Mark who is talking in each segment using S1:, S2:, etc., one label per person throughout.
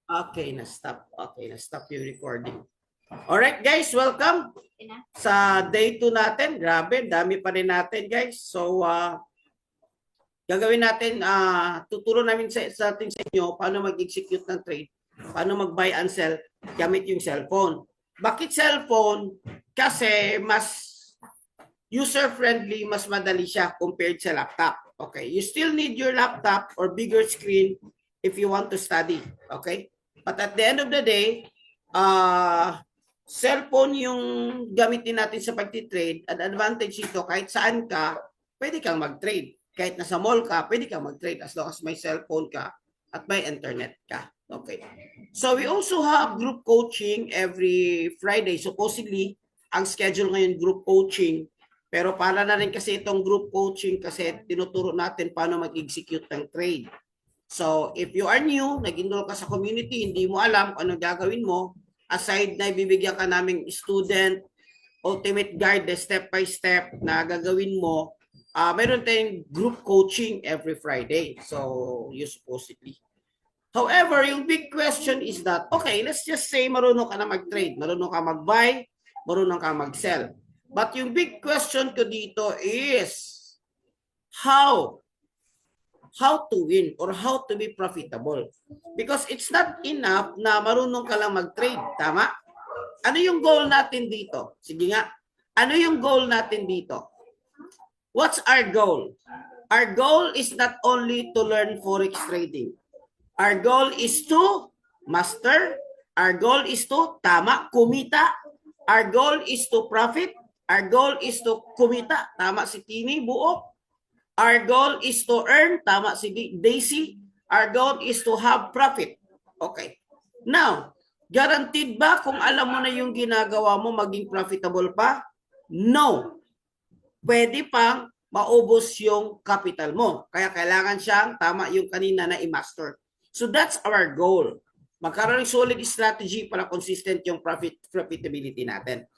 S1: Okay, na-stop. Okay, na-stop yung recording. Alright guys, welcome sa day 2 natin. Grabe, dami pa rin natin guys. So, gagawin natin, tuturo namin sa atin sa inyo paano mag-execute ng trade, paano mag-buy and sell gamit yung cellphone. Bakit cellphone? Kasi mas user-friendly, mas madali siya compared sa laptop. Okay, you still need your laptop or bigger screen if you want to study. Okay? But at the end of the day, cellphone yung gamitin natin sa pagtitrade. An advantage ito, kahit saan ka, pwede kang mag-trade. Kahit nasa mall ka, pwede kang mag-trade as long as may cellphone ka at may internet ka. Okay. So we also have group coaching every Friday. Supposedly, ang schedule ngayon group coaching. Pero para na rin kasi itong group coaching kasi tinuturo natin paano mag-execute ng trade. So, if you are new, nag-enroll ka sa community, hindi mo alam kung anong gagawin mo, aside na ibibigyan ka naming student, ultimate guide, the step by step na gagawin mo, meron tayong group coaching every Friday. So, you supposedly. However, yung big question is that, okay, let's just say marunong ka na mag-trade, marunong ka mag-buy, marunong ka mag-sell. But yung big question ko dito is, how to win or how to be profitable. Because it's not enough na marunong ka lang mag-trade. Tama? Ano yung goal natin dito? Sige nga. Ano yung goal natin dito? What's our goal? Our goal is not only to learn forex trading. Our goal is to master. Our goal is to kumita. Our goal is to profit. Our goal is to kumita. Tama si Tini, buo. Our goal is to earn, tama si Daisy. Our goal is to have profit. Okay. Now, guaranteed ba kung alam mo na yung ginagawa mo maging profitable pa? No. Pwede pang maubos yung capital mo. Kaya kailangan siyang tama yung kanina na i-master. So that's our goal. Magkaroon ng solid strategy para consistent yung profitability natin.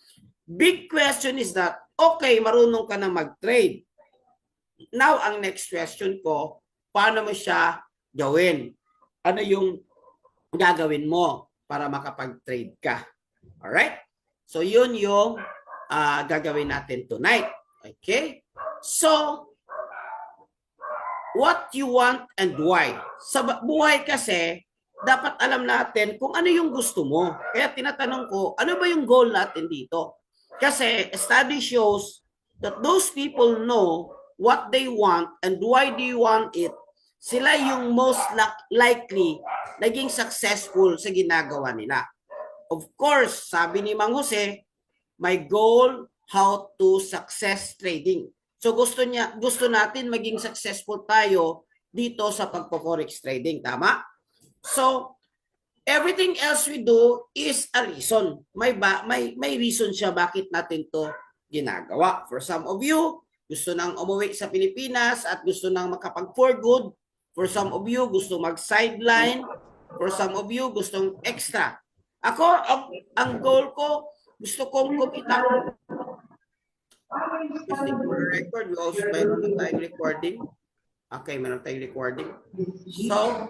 S1: Big question is that, okay, marunong ka na mag-trade. Now, ang next question ko, paano mo siya gawin? Ano yung gagawin mo para makapag-trade ka? Alright? So, yun yung gagawin natin tonight. Okay? So, what you want and why? Sa buhay kasi, dapat alam natin kung ano yung gusto mo. Kaya tinatanong ko, ano ba yung goal natin dito? Kasi study shows that those people know what they want and why do you want it, sila yung most likely naging successful sa ginagawa nila. Of course, sabi ni Mang Jose, my goal, how to success trading. So gusto natin maging successful tayo dito sa pagpo-forex trading, tama? So everything else we do is a reason. May reason siya bakit natin to ginagawa. For some of you, gusto nang umuwi sa Pilipinas at gusto nang makapag-for good. For some of you, gusto mag-sideline. For some of you, gustong extra. Ako, ang goal ko, gusto kong kumita. Record, we also mayroon na tayong recording. Okay, mayroon tayong recording. So,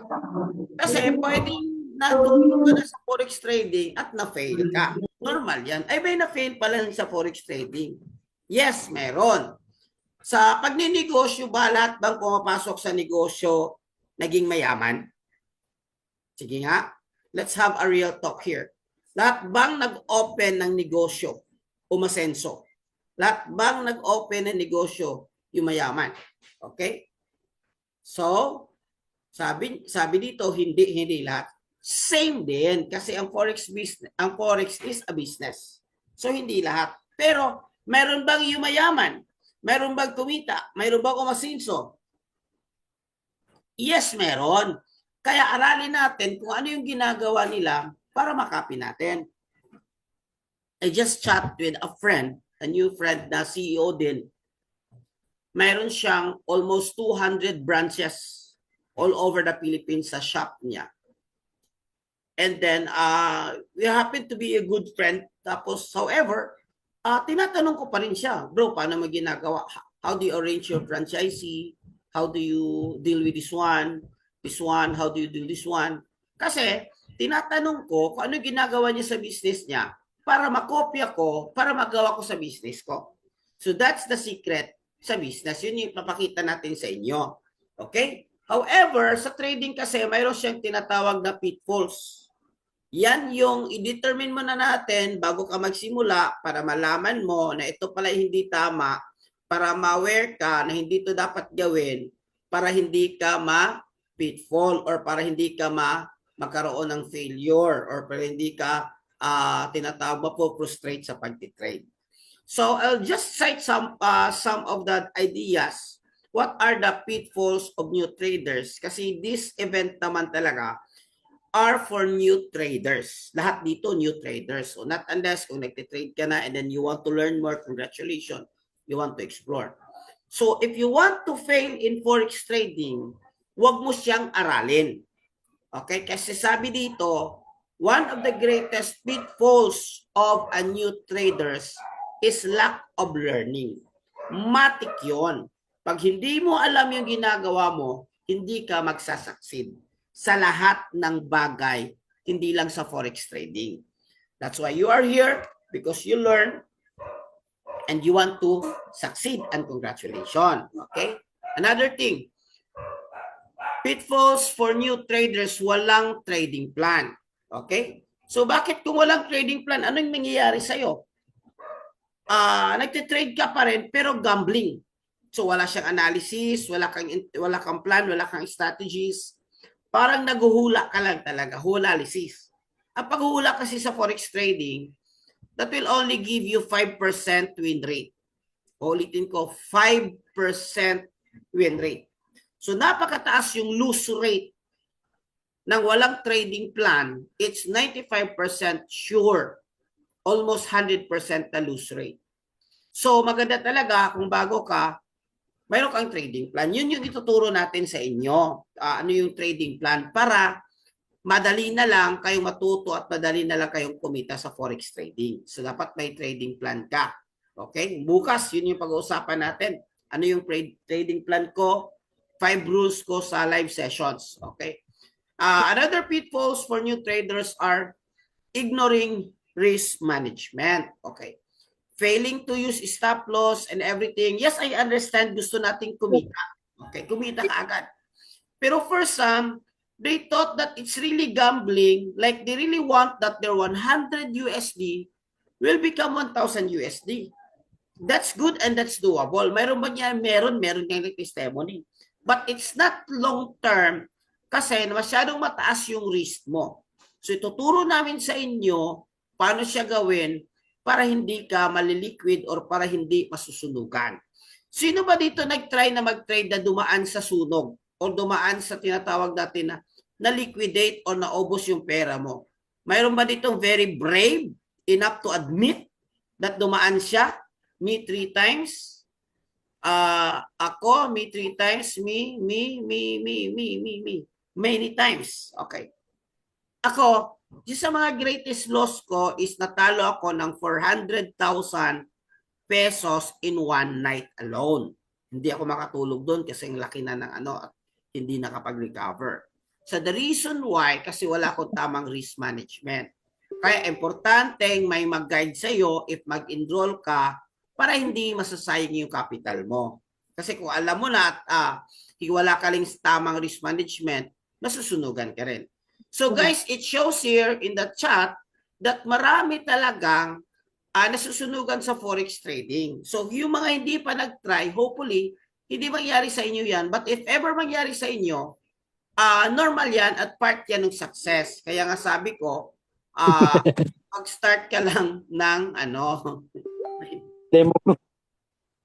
S1: kasi pwedeng natulog ka na sa forex trading at na-fail ka. Normal yan. Ay, may na-fail pala sa forex trading. Yes, meron. Sa pagninegosyo ba, lahat bang pumapasok sa negosyo naging mayaman? Sige nga, let's have a real talk here. Lahat bang nag-open ng negosyo umasenso? Lahat bang nag-open ng negosyo yung mayaman? Okay? So, sabi dito, hindi lahat. Same din kasi ang forex is a business. So, hindi lahat. Pero, meron bang yung mayaman? Meron bang kumita? Meron bang umasinso? Yes, meron. Kaya aralin natin kung ano yung ginagawa nila para makapin natin. I just chat with a friend, a new friend na CEO din. Meron siyang almost 200 branches all over the Philippines sa shop niya. And then, we happen to be a good friend. Tapos, however, tinatanong ko pa rin siya, bro, paano mo ginagawa? How do you arrange your franchisee? How do you deal with this one? This one, how do you do this one? Kasi, tinatanong ko kung ano ginagawa niya sa business niya para makopya ko, para magawa ko sa business ko. So that's the secret sa business. Yun yung papakita natin sa inyo. Okay? However, sa trading kasi, mayroon siyang tinatawag na pitfalls. Yan yung i-determine mo na natin bago ka magsimula para malaman mo na ito pala hindi tama, para ma-aware ka na hindi ito dapat gawin, para hindi ka ma-pitfall or para hindi ka magkaroon ng failure or para hindi ka tinatawag ma-frustrate sa pag-trade. So I'll just cite some of the ideas. What are the pitfalls of new traders? Kasi this event naman talaga are for new traders. Lahat dito new traders. So not unless kung nagtitrade ka na and then you want to learn more, congratulations, you want to explore. So if you want to fail in forex trading, huwag mo siyang aralin. Okay? Kasi sabi dito, one of the greatest pitfalls of a new traders is lack of learning. Matik yun. Pag hindi mo alam yung ginagawa mo, hindi ka magsasucceed sa lahat ng bagay, hindi lang sa forex trading. That's why you are here, because you learn and you want to succeed, and congratulations. Okay? Another thing, pitfalls for new traders, walang trading plan. Okay? So bakit kung walang trading plan, ano yung mangyayari sa'yo? Nagtitrade ka pa rin, pero gambling. So wala siyang analysis, wala kang plan, wala kang strategies. Parang naguhula ka lang talaga, hulalysis. Ang paghuhula kasi sa forex trading, that will only give you 5% win rate. Ulitin ko, 5% win rate. So napakataas yung lose rate ng walang trading plan. It's 95% sure. Almost 100% na lose rate. So maganda talaga kung bago ka, mayroon kang trading plan. Yun yung ituturo natin sa inyo. Ano yung trading plan para madali na lang kayong matuto at madali na lang kayong kumita sa forex trading. So dapat may trading plan ka. Okay? Bukas, yun yung pag-uusapan natin. Ano yung trading plan ko? 5 rules ko sa live sessions. Okay? Another pitfalls for new traders are ignoring risk management. Okay? Failing to use stop loss and everything. Yes, I understand. Gusto nating kumita. Okay, kumita ka agad. Pero for some, they thought that it's really gambling. Like they really want that their 100 USD will become 1,000 USD. That's good and that's doable. Mayroon ba niya? Meron niya testimony. But it's not long term kasi masyadong mataas yung risk mo. So ituturo namin sa inyo paano siya gawin para hindi ka maliliquid or para hindi masusunugan. Sino ba dito nag-try na mag-trade na dumaan sa sunog o dumaan sa tinatawag natin na liquidate o naubos yung pera mo? Mayroon ba ditong very brave enough to admit that dumaan siya? Me 3 times. Ako, me 3 times. Me. Many times. Okay. Ako, yung sa mga greatest loss ko is natalo ako ng 400,000 pesos in one night alone. Hindi ako makatulog doon kasi ang laki na ng at hindi nakapag-recover. So the reason why, kasi wala akong tamang risk management. Kaya importanteng may mag-guide sa iyo if mag-enroll ka para hindi masasayang yung capital mo. Kasi kung alam mo na at wala ka ring tamang risk management, masusunugan ka rin. So guys, it shows here in the chat that marami talagang nasusunugan sa forex trading. So yung mga hindi pa nag-try, hopefully, hindi mangyari sa inyo yan. But if ever mangyari sa inyo, normal yan at part yan ng success. Kaya nga sabi ko, mag-start ka lang ng
S2: Demo.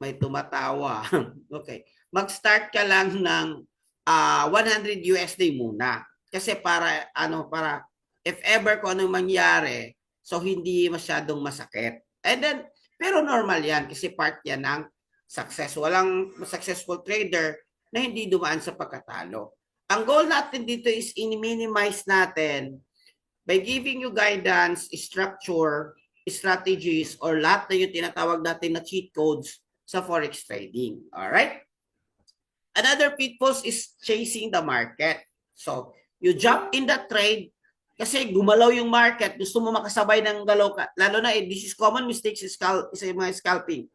S1: may tumatawa. Okay. Mag-start ka lang ng 100 USD muna. Kasi para if ever kung anong mangyari, so hindi masyadong masakit. And then, pero normal yan kasi part yan ng success. Walang successful trader na hindi dumaan sa pagkatalo. Ang goal natin dito is in-minimize natin by giving you guidance, structure, strategies, or lahat na yung tinatawag natin na cheat codes sa forex trading. Alright? Another pitfall is chasing the market. So, you jump in the trade Kasi gumalaw yung market, gusto mo makasabay ng galaw ka. Lalo na, this is common mistakes sa mga scalping.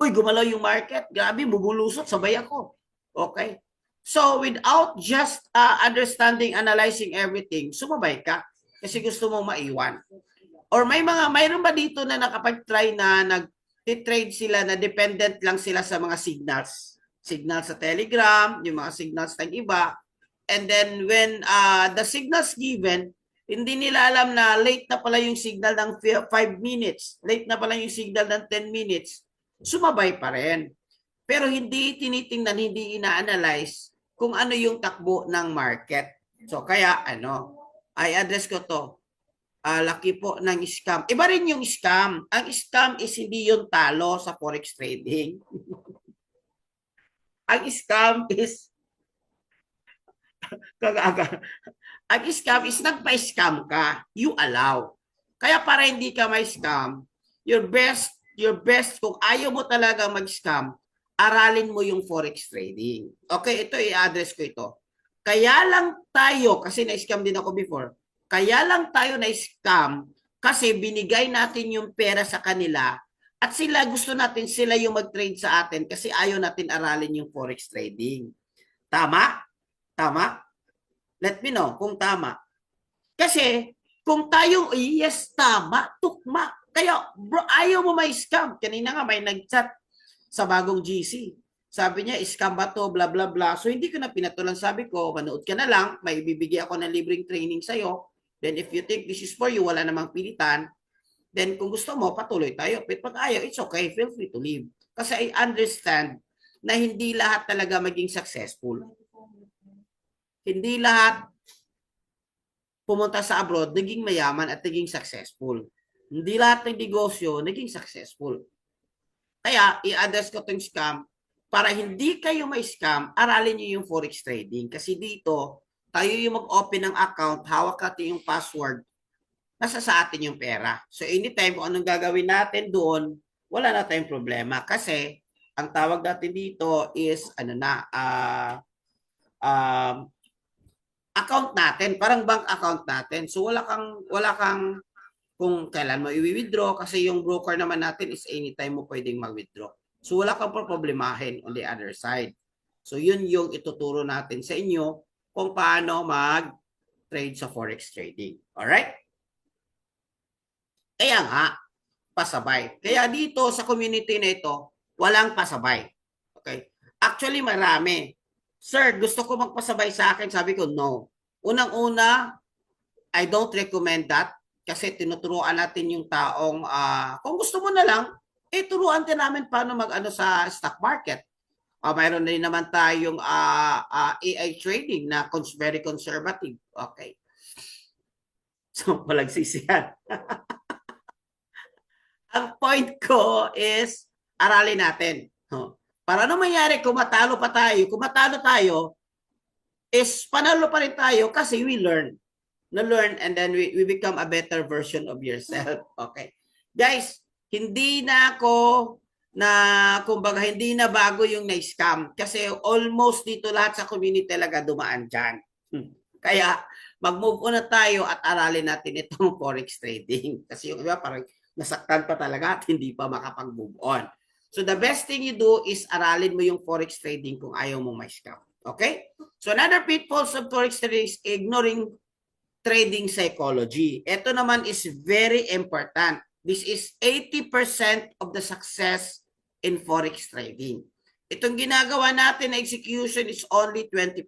S1: Uy, gumalaw yung market. Grabe, bubulusot, sabay ako. Okay? So, without just understanding, analyzing everything, sumabay ka. Kasi gusto mo maiwan. Or mayroon ba dito na nakapag-try na nag-trade sila na dependent lang sila sa mga signals? Signal sa Telegram, yung mga signals ng iba. And then when the signals given, hindi nila alam na late na pala yung signal ng 5 minutes, late na pala yung signal ng 10 minutes, sumabay pa rin. Pero hindi tinitingnan, hindi ina-analyze kung ano yung takbo ng market. So kaya I address ko to. Laki po ng scam. Iba rin yung scam. Ang scam is hindi yung talo sa forex trading. Ang scam is ang scam is nagpa-scam ka. You allow. Kaya para hindi ka may scam, your best kung ayaw mo talaga mag-scam, aralin mo yung forex trading. Okay, ito i-address ko ito. Kaya lang tayo, kasi na-scam din ako before, kaya lang tayo na-scam kasi binigay natin yung pera sa kanila at gusto natin sila yung mag-trade sa atin kasi ayaw natin aralin yung forex trading. Tama? Tama? Let me know kung tama. Kasi kung tayo, yes, tama, tukma. Kaya bro, ayaw mo may scam. Kanina nga may nag-chat sa bagong GC. Sabi niya, scam ba to, blah, blah, blah. So hindi ko na pinatulan. Sabi ko, manood ka na lang. May bibigay ako ng libreng training sa'yo. Then if you think this is for you, wala namang pilitan. Then kung gusto mo, patuloy tayo. But pag ayaw, it's okay. Feel free to leave. Kasi I understand na hindi lahat talaga maging successful. Hindi lahat pumunta sa abroad, naging mayaman at naging successful. Hindi lahat ng negosyo naging successful. Kaya, i-address ko itong scam para hindi kayo ma-scam, aralin nyo yung forex trading. Kasi dito, tayo yung mag-open ng account, hawak natin yung password, nasa sa atin yung pera. So, anytime kung anong gagawin natin doon, wala na tayong problema. Kasi, ang tawag natin dito is, account natin, parang bank account natin. So wala kang kung kailan mo i-withdraw kasi yung broker naman natin is anytime mo pwedeng mag-withdraw. So wala kang problemahin on the other side. So yun yung ituturo natin sa inyo kung paano mag-trade sa forex trading. Alright? Kaya nga, pasabay. Kaya dito sa community na ito, walang pasabay. Okay? Actually, marami. Sir, gusto ko magpasabay sa akin. Sabi ko, no. Unang-una, I don't recommend that kasi tinuturuan natin yung taong, kung gusto mo na lang, turuan din namin paano mag-ano sa stock market. Mayroon na rin naman tayong AI trading na very conservative. Okay. So, palagsisihan. Ang point ko is, aralin natin. Para ano mangyari kung matalo tayo, is panalo pa rin tayo kasi we learn. Na-learn and then we become a better version of yourself. Okay. Guys, hindi na hindi na bago yung na-scam. Kasi almost dito lahat sa community talaga dumaan dyan. Kaya, mag-move on na tayo at aralin natin itong forex trading. Kasi yung iba parang nasaktan pa talaga at hindi pa makapag-move on. So the best thing you do is aralin mo yung forex trading kung ayaw mong ma-scam. Okay? So another pitfalls of forex trading is ignoring trading psychology. Ito naman is very important. This is 80% of the success in forex trading. Itong ginagawa natin na execution is only 20%.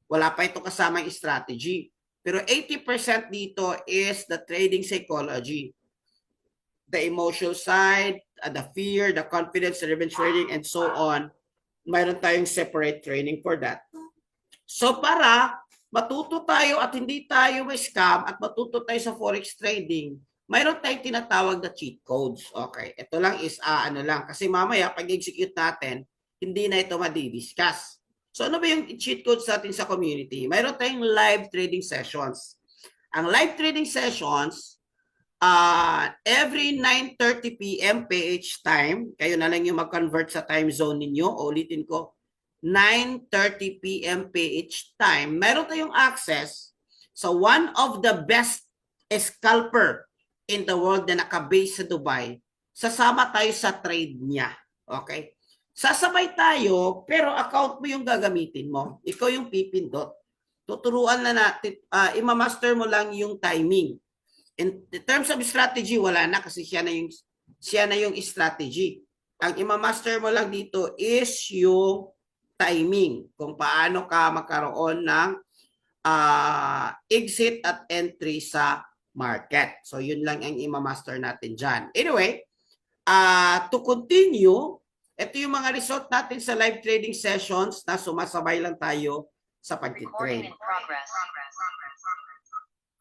S1: Wala pa ito kasama yung strategy. Pero 80% dito is the trading psychology. The emotional side, the fear, the confidence, the revenge trading, and so on. Mayroon tayong separate training for that. So para matuto tayo at hindi tayo ma-scam at matuto tayo sa forex trading, mayroon tayong tinatawag na cheat codes. Okay, ito lang is kasi mamaya pag-execute natin, hindi na ito madi-discuss. So ano ba yung cheat codes natin sa community? Mayroon tayong live trading sessions. Ang live trading sessions, every 9:30 p.m. PH time, kayo na lang yung mag-convert sa time zone ninyo. Ulitin ko, 9:30 p.m. PH time, meron tayong access So one of the best scalper in the world na nakabase sa Dubai, sasama tayo sa trade niya. Okay? Sasabay tayo, pero account mo yung gagamitin mo. Ikaw yung pipindot. Tuturuan na natin, imamaster mo lang yung timing. In terms of strategy, wala na kasi siya na yung strategy. Ang imamaster mo lang dito is yung timing, kung paano ka magkaroon ng exit at entry sa market. So yun lang ang imamaster natin dyan. Anyway, to continue, ito yung mga result natin sa live trading sessions na sumasabay lang tayo sa pag-trade.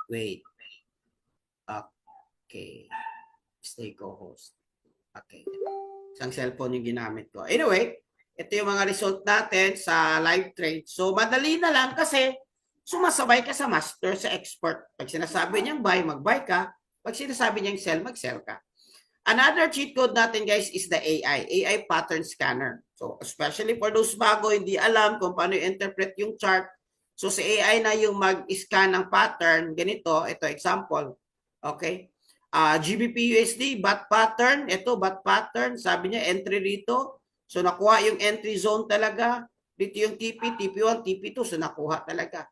S1: Wait. Okay. Stay co-host. Okay. Isang cellphone yung ginamit ko. Anyway, ito yung mga result natin sa live trade. So, madali na lang kasi sumasabay ka sa master, sa expert. Pag sinasabi niyang buy, mag-buy ka. Pag sinasabi niyang sell, mag-sell ka. Another cheat code natin, guys, is the AI pattern scanner. So, especially for those bago, hindi alam kung paano i-interpret yung chart. So, sa AI na yung mag-scan ng pattern, ganito, ito example. Okay? GBP USD, BAT pattern, ito BAT pattern, sabi niya entry rito. So, nakuha yung entry zone talaga. Dito yung TP, TP1, TP2, so nakuha talaga.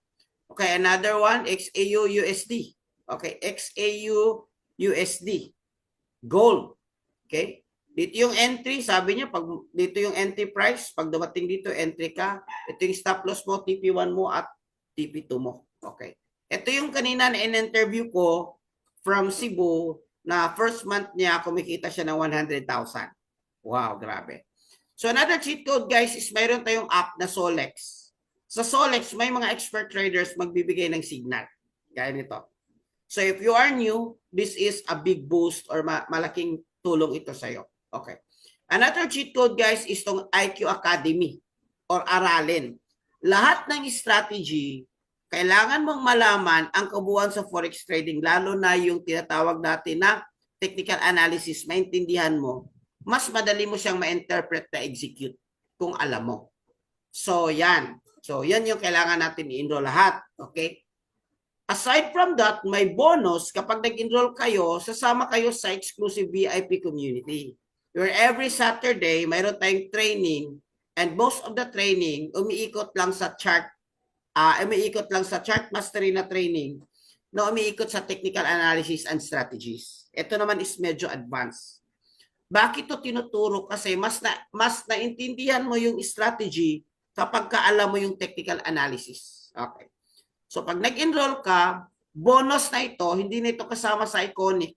S1: Okay, another one, XAU USD. Okay, XAU USD. Gold. Okay? Dito yung entry, sabi niya, pag dito yung entry price, pag dumating dito, entry ka. Ito yung stop loss mo, TP1 mo at TP2 mo. Okay. Ito yung kanina na in-interview ko from Cebu na first month niya, kumikita siya ng 100,000. Wow, grabe. So another cheat code, guys, is mayroon tayong app na Solex. Sa Solex, may mga expert traders magbibigay ng signal. Gaya nito. So if you are new, this is a big boost or malaking tulong ito sa'yo. Okay. Another cheat code, guys, is tong IQ Academy or aralin. Lahat ng strategy, kailangan mong malaman ang kabuuan sa forex trading, lalo na yung tinatawag natin na technical analysis, maintindihan mo, mas madali mo siyang ma-interpret na execute kung alam mo. So, yan. So, yan yung kailangan natin i-enroll lahat. Okay? Aside from that, may bonus kapag nag-enroll kayo, sasama kayo sa exclusive VIP community. Where every Saturday, mayroon tayong training and most of the training, umiikot lang sa chart mastery na training na umiikot sa technical analysis and strategies. Ito naman is medyo advanced. Bakit ito tinuturo? Kasi mas naintindihan mo yung strategy kapag alam mo yung technical analysis. Okay. So pag nag-enroll ka, bonus na ito, hindi na ito kasama sa Iconic.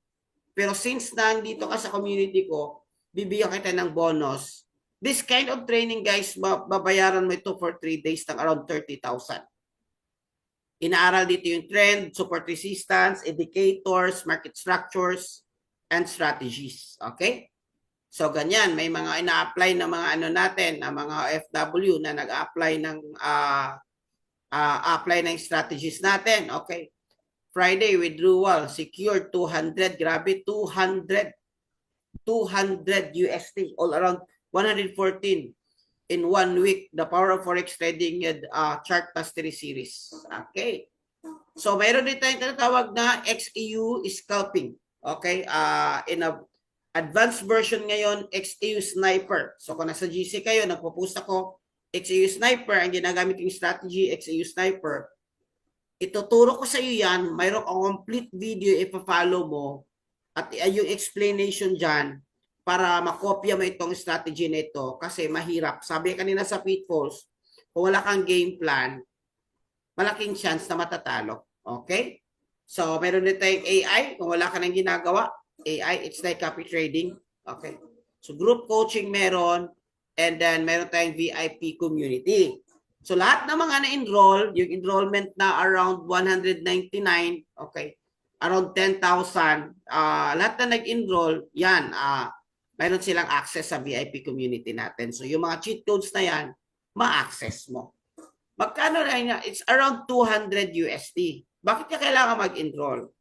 S1: Pero since nandito ka sa community ko, bibigyan kita ng bonus. This kind of training, guys, babayaran mo ito for 3 days ng around 30,000. Inaaral dito yung trend, support resistance, indicators, market structures, and strategies. Okay? So ganyan, may mga ina-apply na mga natin, na mga FW na nag-apply ng apply ng strategies natin. Okay. Friday withdrawal, secure 200, grabe 200 USD, all around 114 in 1 week. The power of forex trading chart mastery series. Okay. So mayroon din tayong tinatawag na XAU scalping. Okay. In a advanced version ngayon, XAU sniper. So kung nasa GC kayo, nagpo-post ako, XAU Sniper, ang ginagamit yung strategy, XAU Sniper. Ituturo ko sa iyo yan, mayroon kang complete video ipa-follow mo at yung explanation dyan para makopya mo itong strategy na ito kasi mahirap. Sabi kanina sa pitfalls, kung wala kang game plan, malaking chance na matatalo. Okay? So, meron din tayong AI. Kung wala ka nang ginagawa, AI, it's like copy trading. Okay? So, group coaching meron. And then, meron tayong VIP community. So, lahat ng mga na-enroll, yung enrollment na around 199, okay, around 10,000, lahat na nag-enroll, yan, meron silang access sa VIP community natin. So, yung mga cheat codes na yan, ma-access mo. Magkano na yan? It's around 200 USD. Bakit ka kailangan mag-enroll?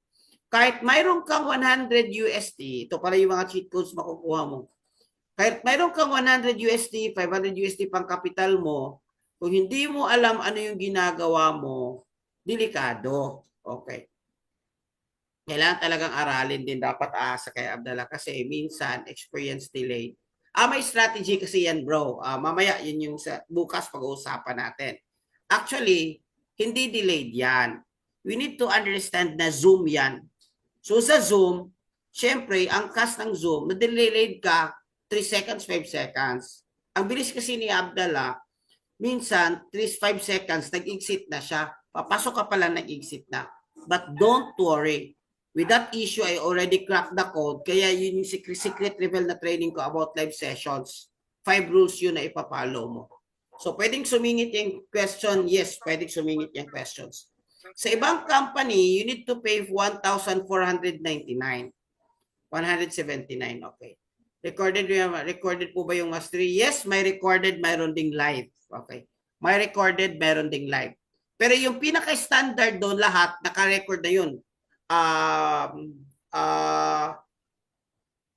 S1: Kahit mayroon kang 100 USD, ito pala yung mga cheat codes makukuha mo. Kahit mayroon kang 100 USD, 500 USD pang kapital mo, kung hindi mo alam ano yung ginagawa mo, delikado. Okay. Kailangan talagang aralin din dapat sa kay Abdallah kasi minsan experience delay. May strategy kasi yan, bro. Mamaya yun yung bukas pag-uusapan natin. Actually, hindi delayed yan. We need to understand na Zoom yan. So sa Zoom, syempre, ang cast ng Zoom, na-delayed ka 3 seconds, 5 seconds. Ang bilis kasi ni Abdallah, minsan 3-5 seconds, nag-exit na siya. Papasok ka pala, nag-exit na. But don't worry. With that issue, I already cracked the code. Kaya yun yung secret level na training ko about live sessions. 5 rules yun na ipapalo mo. So, pwedeng sumingit yung question? Yes, pwedeng sumingit yung questions. Sa ibang company, you need to pay 1,499. 179, okay. Recorded po ba yung mastery? Yes, may recorded, mayroon ding live. Okay. May recorded, mayroon ding live. Pero yung pinaka-standard doon lahat, naka-record na yun.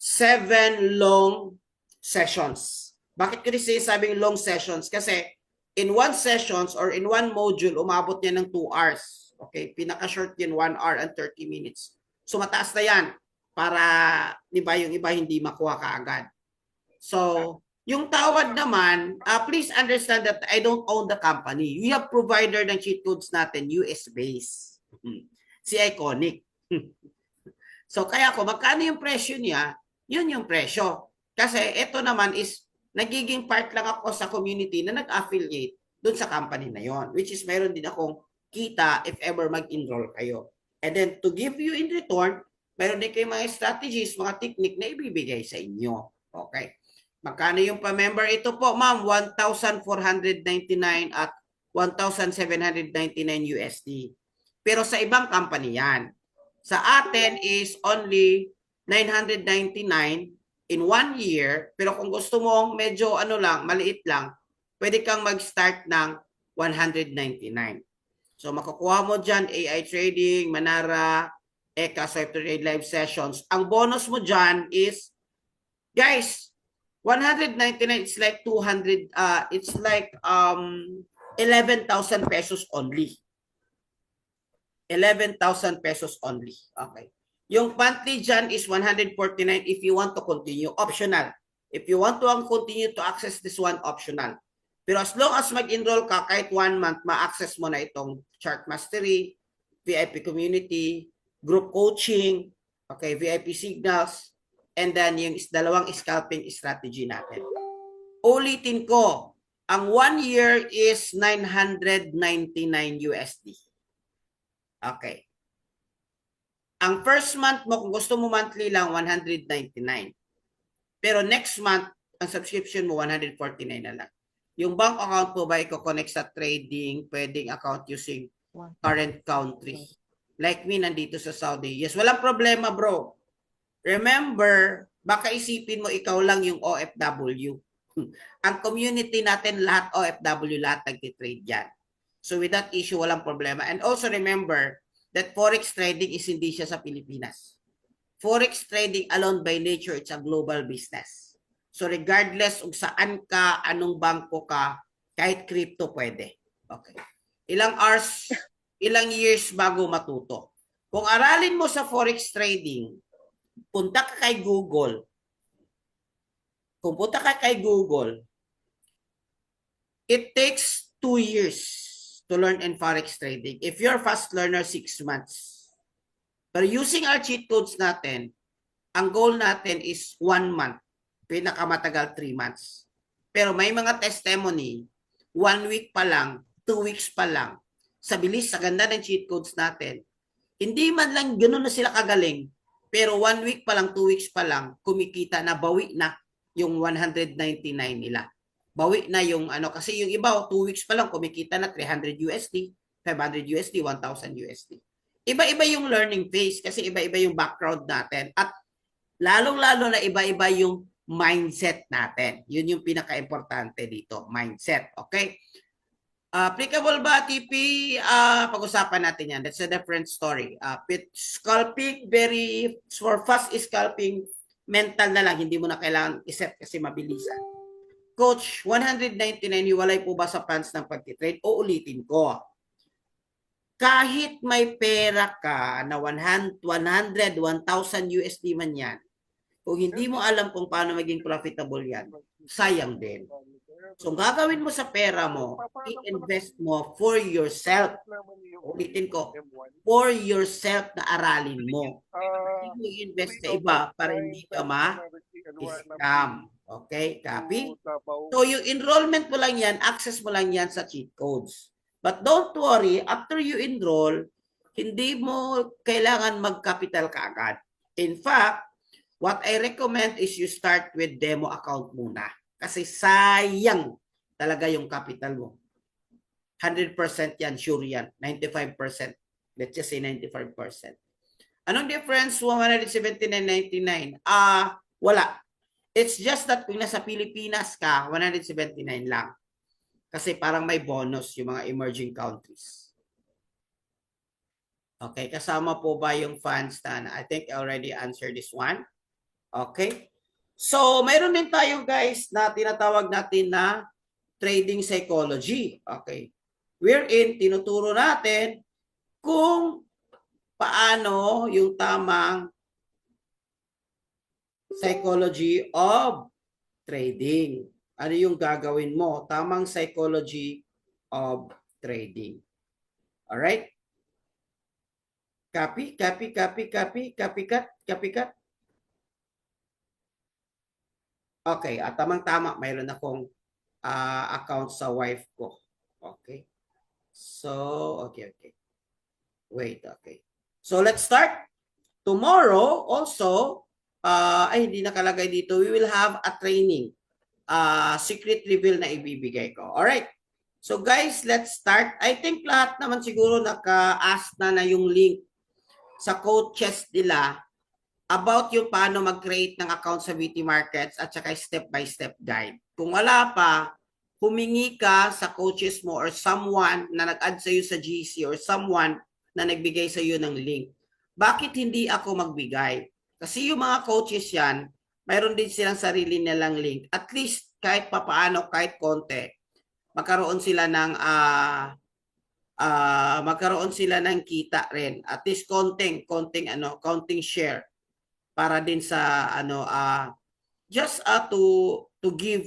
S1: 7 long sessions. Bakit ko sabing long sessions? Kasi in one sessions or in one module, umabot niya ng 2 hours. Okay, pinaka-short yun, 1 hour and 30 minutes. So mataas na yan para, di ba, yung iba hindi makuha kaagad. So, yung tawad naman, please understand that I don't own the company. We have provider ng cheat codes natin, US-based. Si Iconic. So kaya ko, magkano yung presyo niya, yun yung presyo. Kasi ito naman is, nagiging part lang ako sa community na nag-affiliate dun sa company na yon, which is mayroon din akong kita if ever mag-enroll kayo. And then to give you in return, mayroon din kayo mga strategies, mga technique na ibibigay sa inyo. Okay. Magkano yung pa-member? Ito po, ma'am, 1,499 at 1,799 USD. Pero sa ibang company yan. Sa atin is only 999 in 1 year. Pero kung gusto mong medyo maliit lang, pwede kang mag-start ng 199. So makukuha mo dyan AI trading, Manara, Eka, Swipe to Trade live sessions. Ang bonus mo dyan is, guys, 199 is like 200, it's like 11,000 pesos only. 11,000 pesos only. Okay. Yung monthly dyan is 149 if you want to continue. Optional. If you want to continue to access this one, optional. Pero as long as mag-enroll ka, kahit 1 month, ma-access mo na itong chart mastery, VIP community, group coaching, okay, VIP signals, and then yung dalawang scalping strategy natin. Ulitin ko, ang 1 year is 999 USD. Okay. Ang first month mo, kung gusto mo monthly lang, 199. Pero next month, ang subscription mo, 149 na lang. Yung bank account po ba i-connect sa trading, pwedeng account using current country. Like me, nandito sa Saudi. Yes, walang problema, bro. Remember, baka isipin mo ikaw lang yung OFW. Ang community natin, lahat OFW, lahat nagtitrade yan. So with that issue, walang problema. And also remember that Forex trading is hindi siya sa Pilipinas. Forex trading alone by nature, it's a global business. So regardless kung saan ka, anong bangko ka, kahit crypto pwede. Okay. Ilang hours, ilang years bago matuto. Kung aralin mo sa Forex trading, punta ka kay Google. Kung punta ka kay Google, it takes 2 years to learn in Forex trading. If you're a fast learner, 6 months. Pero using our cheat codes natin, ang goal natin is 1 month. Pinakamatagal 3 months. Pero may mga testimony, 1 week pa lang, 2 weeks pa lang, sa bilis, sa ganda ng cheat codes natin, hindi man lang gano'n na sila kagaling, pero 1 week pa lang, 2 weeks pa lang, kumikita na, bawi na yung 199 nila. Bawi na yung kasi yung iba 2 weeks pa lang kumikita na 300 USD, 500 USD, 1,000 USD. Iba-iba yung learning phase kasi iba-iba yung background natin at lalong-lalo na iba-iba yung mindset natin. Yun yung pinaka-importante dito, mindset. Okay? Applicable ba TP? Pag-usapan natin yan. That's a different story. Scalping, for fast scalping, mental na lang. Hindi mo na kailangan iset kasi mabilisan. Coach, 199, hiwalay po ba sa plans ng pagtitrade? O ulitin ko. kahit may pera ka na 100, 1,000 USD man yan, kung hindi mo alam kung paano maging profitable yan, sayang din. So, gagawin mo sa pera mo, i-invest mo for yourself. Ulitin ko, for yourself na aralin mo. Hindi mo i-invest sa iba para hindi ka ma-scam. Okay? Copy? So, yung enrollment mo lang yan, access mo lang yan sa cheat codes. But don't worry, after you enroll, hindi mo kailangan mag-capital kaagad. In fact, what I recommend is you start with demo account muna. Kasi sayang talaga yung capital mo. 100% yan, sure yan. 95%. Let's just say 95%. Anong difference 179.99? Wala. It's just that kung nasa Pilipinas ka, 179 lang. Kasi parang may bonus yung mga emerging countries. Okay, kasama po ba yung funds na? I think I already answered this one. Okay. So, mayroon din tayo guys na tinatawag natin na trading psychology. Okay. Wherein, tinuturo natin kung paano yung tamang psychology of trading. Ano yung gagawin mo? Tamang psychology of trading. Alright? Copy, copy, copy, copy, copy cut, copy cut. Okay, tamang-tama. Mayroon akong account sa wife ko. Okay. So, okay. Wait, okay. So, let's start. Tomorrow, also, hindi nakalagay dito, we will have a training. Secret reveal na ibibigay ko. Alright. So guys, let's start. I think lahat naman siguro naka-ask na yung link sa coaches nila about yung paano mag-create ng account sa VT Markets at saka step-by-step guide. Kung wala pa, humingi ka sa coaches mo or someone na nag-add sa iyo sa GC or someone na nagbigay sa iyo ng link. Bakit hindi ako magbigay? Kasi yung mga coaches yan, mayroon din silang sarili nilang link. At least kahit papaano, kahit konti, magkaroon sila ng kita rin. At least konting share para din sa just to give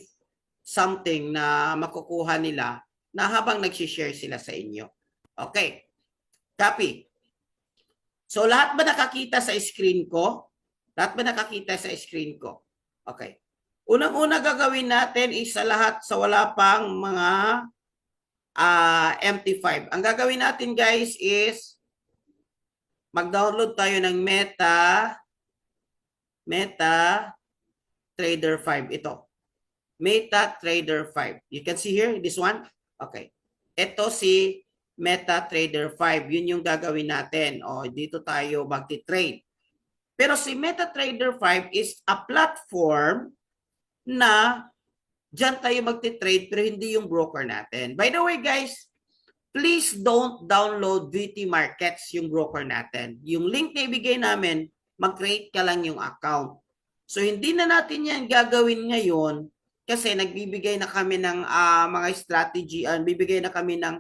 S1: something na makukuha nila na habang nag-share sila sa inyo. Okay. Copy. So lahat ba nakakita sa screen ko? Lahat ba nakakita sa screen ko? Okay. Unang-una gagawin natin is sa lahat sa wala pang mga MT5. Ang gagawin natin guys is mag-download tayo ng Meta Trader 5. Ito. Meta Trader 5. You can see here, this one. Okay. Ito si Meta Trader 5. Yun yung gagawin natin. O, dito tayo magti-trade. Pero si MetaTrader 5 is a platform na dyan tayo magti-trade pero hindi yung broker natin. By the way guys, please don't download VT Markets yung broker natin. Yung link na ibigay namin, mag-create ka lang yung account. So hindi na natin yan gagawin ngayon kasi nagbibigay na kami ng mga strategy, bibigay na kami ng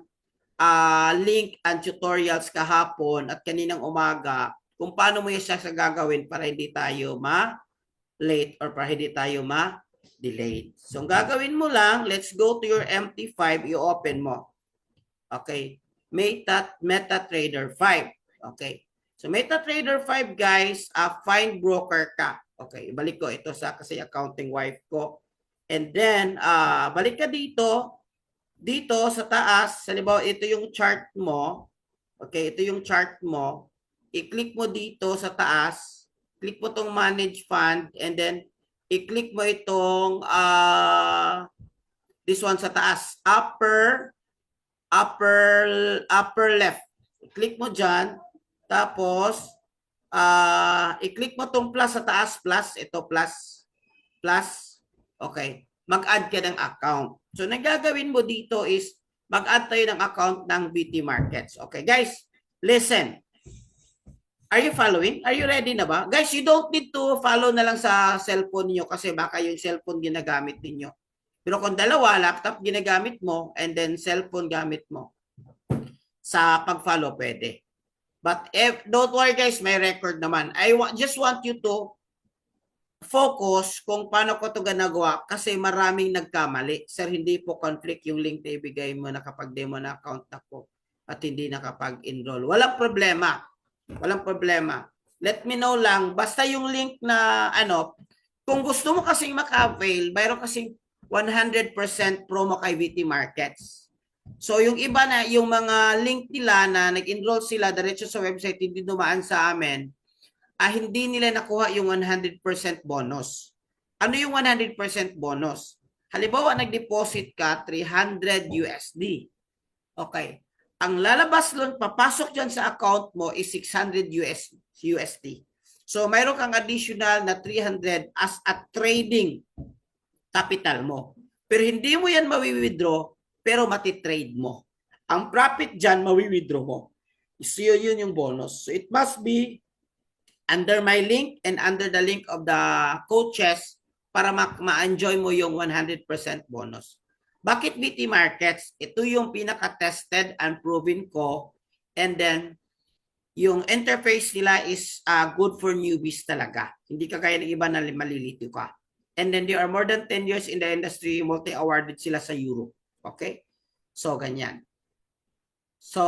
S1: link and tutorials kahapon at kaninang umaga kung paano mo siya gagawin para hindi tayo ma-late or para hindi tayo ma-delayed. So, ang gagawin mo lang, let's go to your MT5, i-open mo. Okay. MetaTrader 5. Okay. So, MetaTrader 5, guys, find broker ka. Okay. Ibalik ko ito kasi accounting wife ko. And then, balik ka dito sa taas. Halimbawa, ito yung chart mo. Okay. Ito yung chart mo. I-click mo dito sa taas, click mo tong manage fund, and then i-click mo itong this one sa taas, upper left. I-click mo dyan, tapos i-click mo tong plus sa taas, ito plus, okay, mag-add ka ng account. So, nagagawin mo dito is mag-add tayo ng account ng VT Markets. Okay, guys, listen. Are you following? Are you ready na ba? Guys, you don't need to follow na lang sa cellphone niyo kasi baka yung cellphone ginagamit ninyo. Pero kung dalawa, laptop ginagamit mo and then cellphone gamit mo. sa pag-follow, pwede. But don't worry guys, may record naman. Just want you to focus kung paano ko to ginagawa kasi maraming nagkamali. Sir, hindi po conflict yung link na ibigay mo na kapag demo na account ako at hindi nakapag-enroll. Walang problema. Walang problema. Let me know lang. Basta yung link na kung gusto mo kasing maka-avail, mayroon kasing 100% promo kay VT Markets. So yung iba na, yung mga link nila na nag-enroll sila diretso sa website, hindi dumaan sa amin, hindi nila nakuha yung 100% bonus. Ano yung 100% bonus? Halimbawa, nag-deposit ka 300 USD. Okay. Ang lalabas nun, papasok dyan sa account mo is 600 USD. So, mayroon kang additional na 300 as a trading capital mo. Pero hindi mo yan mawi-withdraw, pero matitrade mo. Ang profit dyan, mawi-withdraw mo. So, yun yung bonus. So, it must be under my link and under the link of the coaches para ma-enjoy mo yung 100% bonus. Bakit BT Markets? Ito yung pinaka-tested and proven ko. And then, yung interface nila is good for newbies talaga. Hindi ka kaya ng iba na malilito ka. And then, they are more than 10 years in the industry. Multi-awarded sila sa Europe. Okay? So, ganyan. So,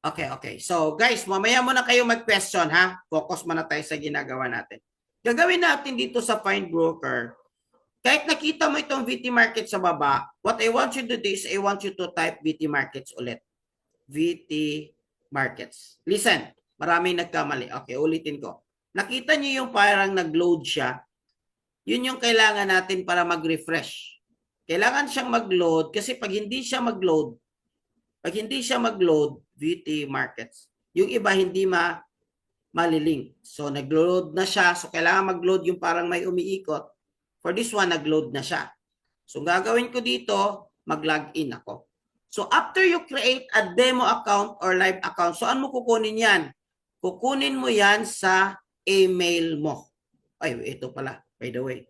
S1: Okay. So, guys, mamaya muna kayo mag-question, ha? Focus muna tayo sa ginagawa natin. Gagawin natin dito sa Find Broker. Kahit nakita mo itong VT Markets sa baba, what I want you to do is I want you to type VT Markets ulit. VT Markets. Listen, maraming nagkamali. Okay, ulitin ko. Nakita niyo yung parang nag-load siya. Yun yung kailangan natin para mag-refresh. Kailangan siyang mag-load kasi pag hindi siya mag-load, VT Markets, yung iba hindi malilink. So, nag-load na siya. So, kailangan mag-load yung parang may umiikot. For this one, nag-load na siya. So, gagawin ko dito, mag-login ako. So, after you create a demo account or live account, so ano kukunin yan? Kukunin mo yan sa email mo. Ay, ito pala, by the way.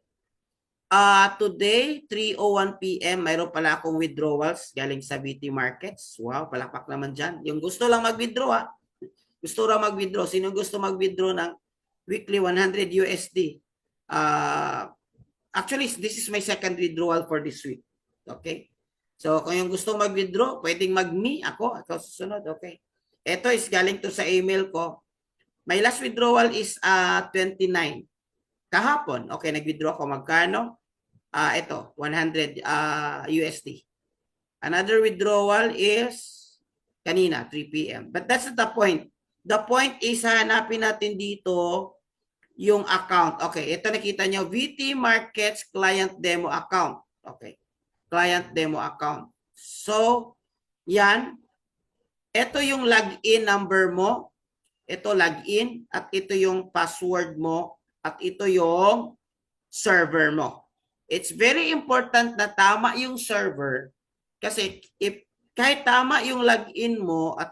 S1: Today, 3:01 p.m., mayroon pala akong withdrawals galing sa VT Markets. Wow, palakpak naman dyan. Yung gusto lang mag-withdraw, gusto lang mag-withdraw. Sino gusto mag-withdraw ng weekly 100 USD? Actually, this is my second withdrawal for this week. Okay? So, kung yung gusto mag-withdraw, pwedeng mag-me. Ako susunod. Okay. Ito is galing to sa email ko. My last withdrawal is 29. Kahapon. Okay, nag-withdraw ko. Magkano? Ito, 100 USD. Another withdrawal is kanina, 3 p.m. But that's not the point. The point is hanapin natin dito yung account. Okay, ito nakita nyo, VT Markets Client Demo Account. Okay, Client Demo Account. So, yan. Ito yung login number mo. Ito login at ito yung password mo at ito yung server mo. It's very important na tama yung server kasi kahit tama yung login mo at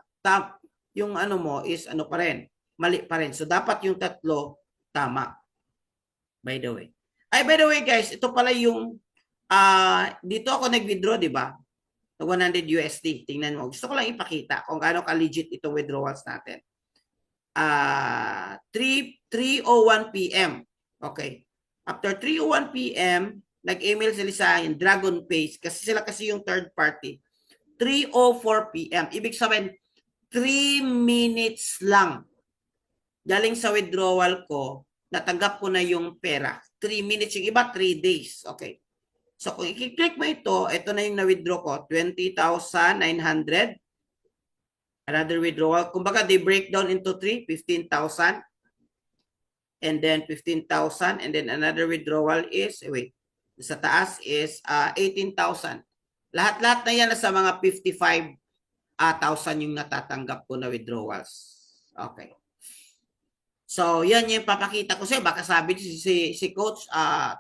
S1: yung ano mo is ano pa rin, mali pa rin. So dapat yung tatlo tama. By the way. By the way guys, ito pala yung dito ako nag-withdraw, di ba? 100 USD. Tingnan mo. Gusto ko lang ipakita kung gaano ka-legit itong withdrawals natin. 3:01 p.m. Okay. After 3:01 p.m., nag-email sila sa akin, Dragon Page, kasi sila yung third party. 3:04 p.m. Ibig sabihin, 3 minutes lang. Galing sa withdrawal ko, natanggap ko na yung pera. 3 minutes, yung iba 3 days. Okay. So kung i-click mo ito na yung na-withdraw ko, 20,900. Another withdrawal. Kumbaga, they break down into 3, 15,000. And then 15,000. And then another withdrawal is, sa taas is 18,000. Lahat-lahat na yan sa mga 55,000 yung natatanggap ko na withdrawals. Okay. So, yan yung papakita ko sa'yo. Baka sabi si coach,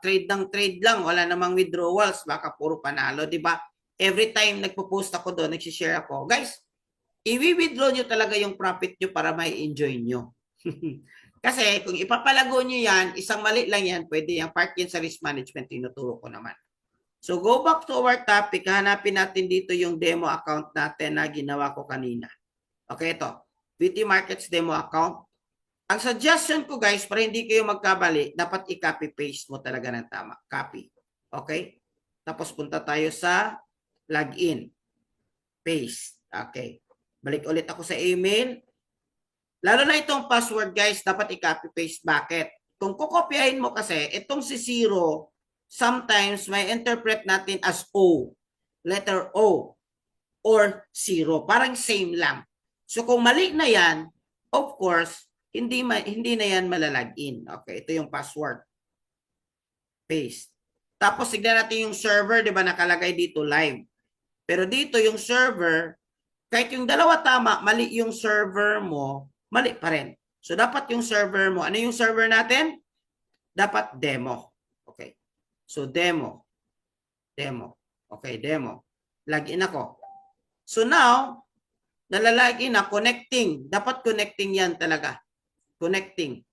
S1: trade lang, wala namang withdrawals, baka puro panalo, di ba? Every time nagpo-post ako doon, nagsishare ako. Guys, i-withdraw nyo talaga yung profit nyo para may enjoy nyo. Kasi kung ipapalago nyo yan, isang mali lang yan, pwede yung part yan sa risk management, tinuturo ko naman. So go back to our topic. Hanapin natin dito yung demo account natin na ginawa ko kanina. Okay, ito. VT Markets demo account. Ang suggestion ko guys, para hindi kayo magkabali, dapat i-copy paste mo talaga ng tama. Copy. Okay? Tapos punta tayo sa login. Paste. Okay. Balik ulit ako sa email. Lalo na itong password guys, dapat i-copy paste. Bakit? Kung kukopyahin mo kasi, itong si zero, sometimes may interpret natin as O. Letter O. Or zero. Parang same lang. So kung mali na yan, of course, hindi na yan malalagin. Okay, ito yung password. Paste. Tapos tignan natin yung server, 'di ba nakalagay dito live. Pero dito yung server, kahit yung dalawa tama, mali yung server mo, mali pa rin. So dapat yung server mo, ano yung server natin? Dapat demo. Okay. So demo. Demo. Okay, demo. Login ako. So now, nalalagin na connecting. Dapat connecting yan talaga. Connecting.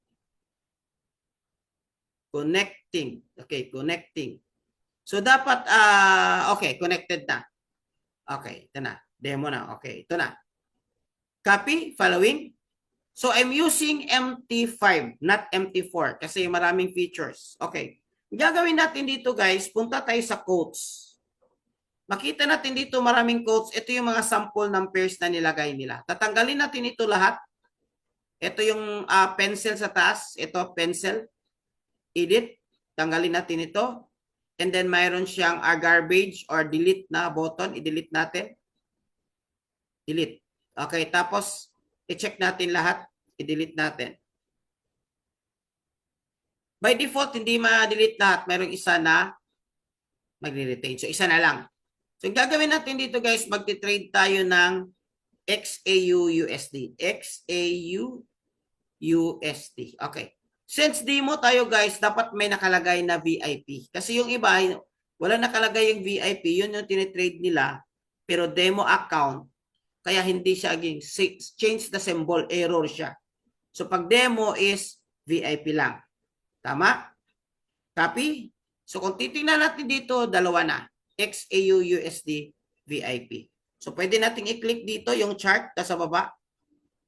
S1: Connecting. Okay, connecting. So dapat, okay, connected na. Okay, ito na. Demo na. Okay, ito na. Copy, following. So I'm using MT5, not MT4 kasi maraming features. Okay. Gagawin natin dito guys, punta tayo sa quotes. Makita natin dito maraming quotes. Ito yung mga sample ng pairs na nilagay nila. Tatanggalin natin ito lahat. Ito yung pencil sa taas. Ito, pencil. Edit. Tanggalin natin ito. And then mayroon siyang garbage or delete na button. I-delete natin. Delete. Okay, tapos i-check natin lahat. I-delete natin. By default, hindi ma-delete lahat. Mayroong isa na magre-retain. So, isa na lang. So, gagawin natin dito guys, magti-trade tayo ng XAU USD. XAU USD. Okay. Since demo tayo guys, dapat may nakalagay na VIP. Kasi yung iba, wala nakalagay yung VIP. Yun yung tinitrade nila. Pero demo account, kaya hindi siya change the symbol, error siya. So pag demo is VIP lang. Tama? Copy? So kung titingnan natin dito, dalawa na. XAU USD VIP. So pwede nating i-click dito yung chart sa baba.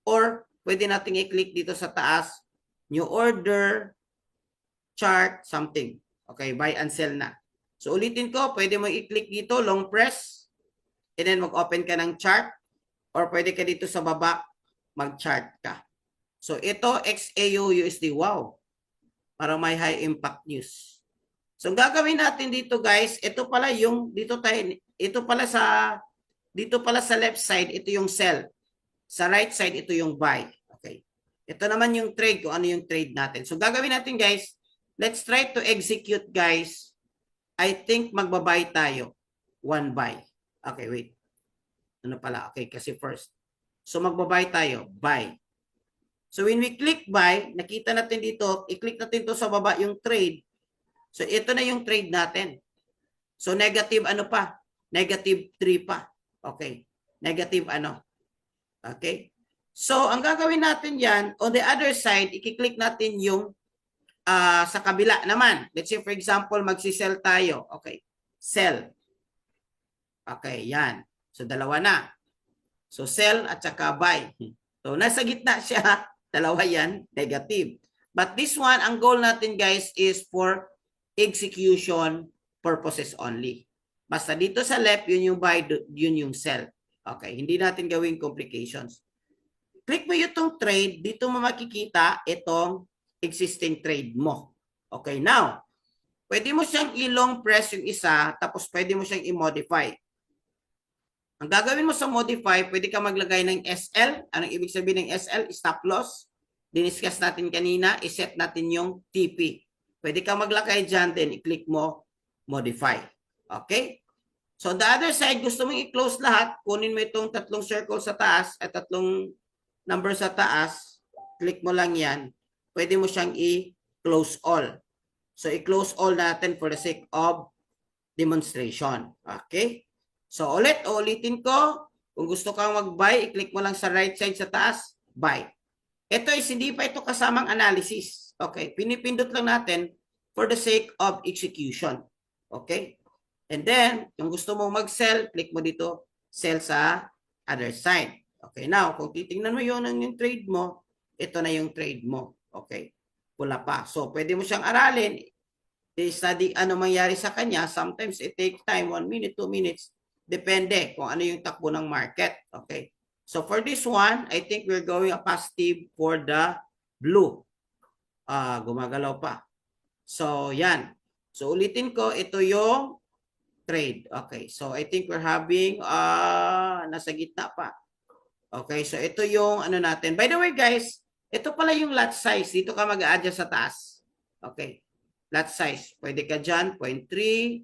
S1: Or pwede nating i-click dito sa taas, new order, chart, something. Okay, buy and sell na. So ulitin ko, pwede mo i-click dito, long press, and then mag-open ka ng chart, or pwede ka dito sa baba, mag-chart ka. So ito, XAU USD, wow. Para may high impact news. So gagawin natin dito guys, ito pala yung, dito pala sa left side, ito yung sell. Sa right side, ito yung buy. Okay. Ito naman yung trade, kung ano yung trade natin. So gagawin natin guys, let's try to execute guys. I think magbabuy tayo. One buy. Okay, wait. Ano pala? Okay, kasi first. So magbabuy tayo. Buy. So when we click buy, nakita natin dito, i-click natin to sa baba yung trade. So ito na yung trade natin. So negative ano pa? Negative 3 pa. Okay. Negative ano? Okay. So ang gagawin natin yan, on the other side, i-click natin yung sa kabila naman. Let's say for example, magsisell tayo. Okay. Sell. Okay, yan. So dalawa na. So sell at saka buy. So nasa gitna siya. Dalawa yan, negative. But this one, ang goal natin guys is for execution purposes only. Basta dito sa left, yun yung buy, yun yung sell. Okay, hindi natin gawing complications. Click mo itong trade, dito mo makikita itong existing trade mo. Okay, now, pwede mo siyang i-long press yung isa, tapos pwede mo siyang i-modify. Ang gagawin mo sa modify, pwede ka maglagay ng SL. Anong ibig sabihin ng SL? Stop loss. Diniscuss natin kanina, iset natin yung TP. Pwede ka maglagay dyan, then i-click mo modify. Okay? So the other side, gusto mong i-close lahat, kunin mo itong tatlong circle sa taas at tatlong number sa taas, click mo lang yan, pwede mo siyang i-close all. So i-close all natin for the sake of demonstration. Okay? So ulitin ko, kung gusto kang mag-buy, i-click mo lang sa right side sa taas, buy. Ito is hindi pa ito kasamang analysis. Okay? Pinipindot lang natin for the sake of execution. Okay? And then, kung gusto mong mag-sell, click mo dito, sell sa other side. Okay, now, kung titingnan mo yun yung trade mo, ito na yung trade mo. Okay, pula pa. So, pwede mo siyang aralin, i-study ano mangyari sa kanya. Sometimes it takes time, 1 minute, 2 minutes. Depende kung ano yung takbo ng market. Okay, so for this one, I think we're going a positive for the blue. Gumagalaw pa. So, yan. So, ulitin ko, ito yung trade. Okay, so I think we're having, nasa gitna pa. Okay, so ito yung ano natin. By the way, guys, ito pala yung lot size. Dito ka mag-a-adjust sa taas. Okay, lot size. Pwede ka dyan, 0.3,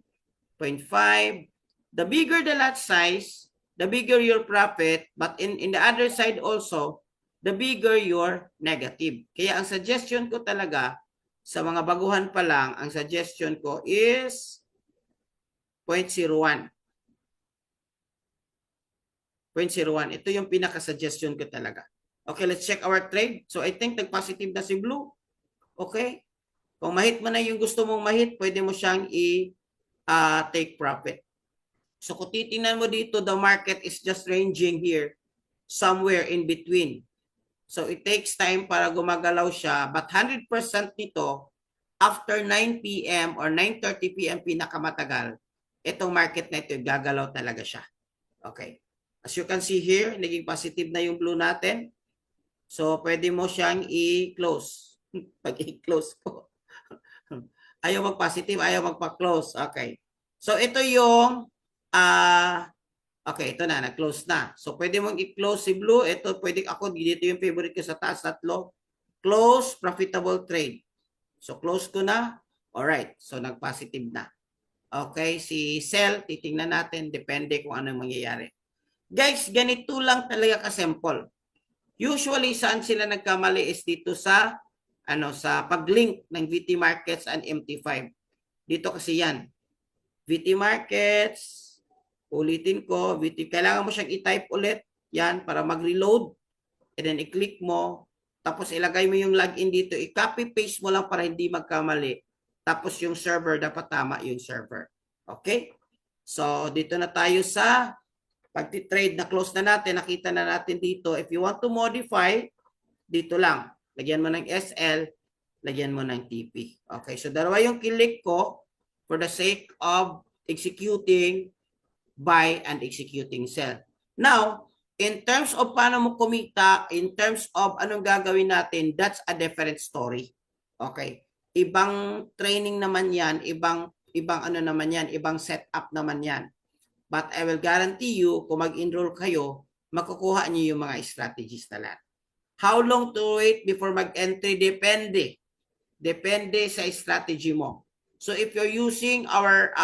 S1: 0.5. The bigger the lot size, the bigger your profit. But in the other side also, the bigger your negative. Kaya ang suggestion ko talaga, sa mga baguhan pa lang, ang suggestion ko is 0.01. 0.01. Ito yung pinaka-suggestion ko talaga. Okay, let's check our trade. So, I think nag-positive na si Blue. Okay? Kung mahit mo na yung gusto mong mahit, pwede mo siyang i-take profit. So, kung titingnan mo dito, the market is just ranging here, somewhere in between. So, it takes time para gumagalaw siya. But 100% nito, after 9 p.m. or 9:30 p.m. pinakamatagal, itong market na ito, gagalaw talaga siya. Okay. As you can see here, naging positive na yung blue natin. So, pwede mo siyang i-close. Pag i-close ko. Ayaw mag-positive, ayaw magpa-close. Okay. So, ito yung, okay, ito na, nag-close na. So, pwede mong i-close si blue. Ito, pwede ako, dito yung favorite ko sa taas, tatlo. Close, profitable trade. So, close ko na. Alright. So, nag-positive na. Okay, si sell, titingnan natin. Depende kung ano mangyayari. Guys, ganito lang talaga ka-simple. Usually, saan sila nagkamali is dito sa sa pag-link ng VT Markets and MT5. Dito kasi yan. VT Markets, ulitin ko, VT, kailangan mo siyang i-type ulit yan para mag-reload. And then i-click mo. Tapos ilagay mo yung login dito. I-copy-paste mo lang para hindi magkamali. Tapos yung server, dapat tama yung server. Okay? So, dito na tayo sa pag-trade na close na natin, nakita na natin dito. If you want to modify, dito lang. Lagyan mo ng SL, lagyan mo ng TP. Okay, so dalawa yung kilik ko for the sake of executing buy and executing sell. Now, in terms of paano mo kumita, in terms of anong gagawin natin, that's a different story. Okay, ibang training naman yan, ibang ano naman yan, ibang setup naman yan. But I will guarantee you, kung mag-enroll kayo, makukuha niyo yung mga strategies na lahat. How long to wait before mag-entry? Depende. Depende sa strategy mo. So if you're using our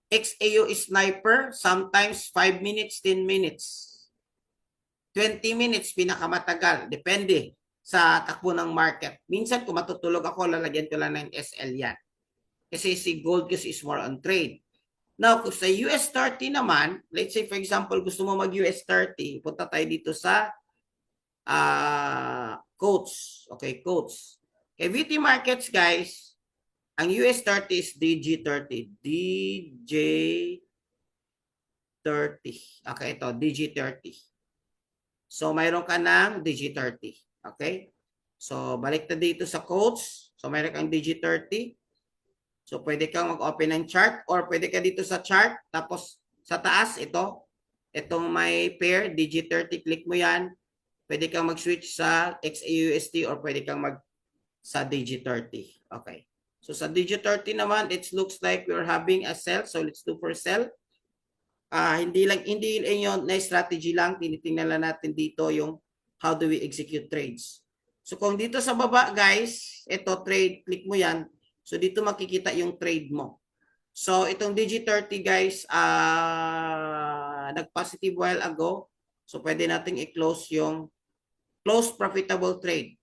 S1: XAU Sniper, sometimes 5 minutes, 10 minutes. 20 minutes, pinakamatagal. Depende sa takbo ng market. Minsan, kung matutulog ako, lalagyan ko lang ng SL yan. Kasi si gold kasi is more on trade. Now, kung sa US 30 naman, let's say for example, gusto mo mag-US 30, punta tayo dito sa quotes. Okay, quotes. Okay, VT Markets, guys, ang US 30 is DG30. DG30. Okay, ito, DG30. So, mayroon ka ng DG30. Okay? So, balik na dito sa quotes. So, mayroon kang DG30. So, pwede kang mag-open ng chart or pwede ka dito sa chart. Tapos, sa taas, itong may pair, DG30, click mo yan. Pwede kang mag-switch sa XAUSD or pwede kang sa DG30. Okay. So, sa DG30 naman, it looks like we're having a sell. So, let's do for sell. Hindi yun na strategy lang. Tinitingnan lang natin dito yung how do we execute trades. So, kung dito sa baba, guys, ito trade, click mo yan. So, dito makikita yung trade mo. So, itong DG30, guys, nag-positive while ago. So, pwede nating i-close yung close profitable trade.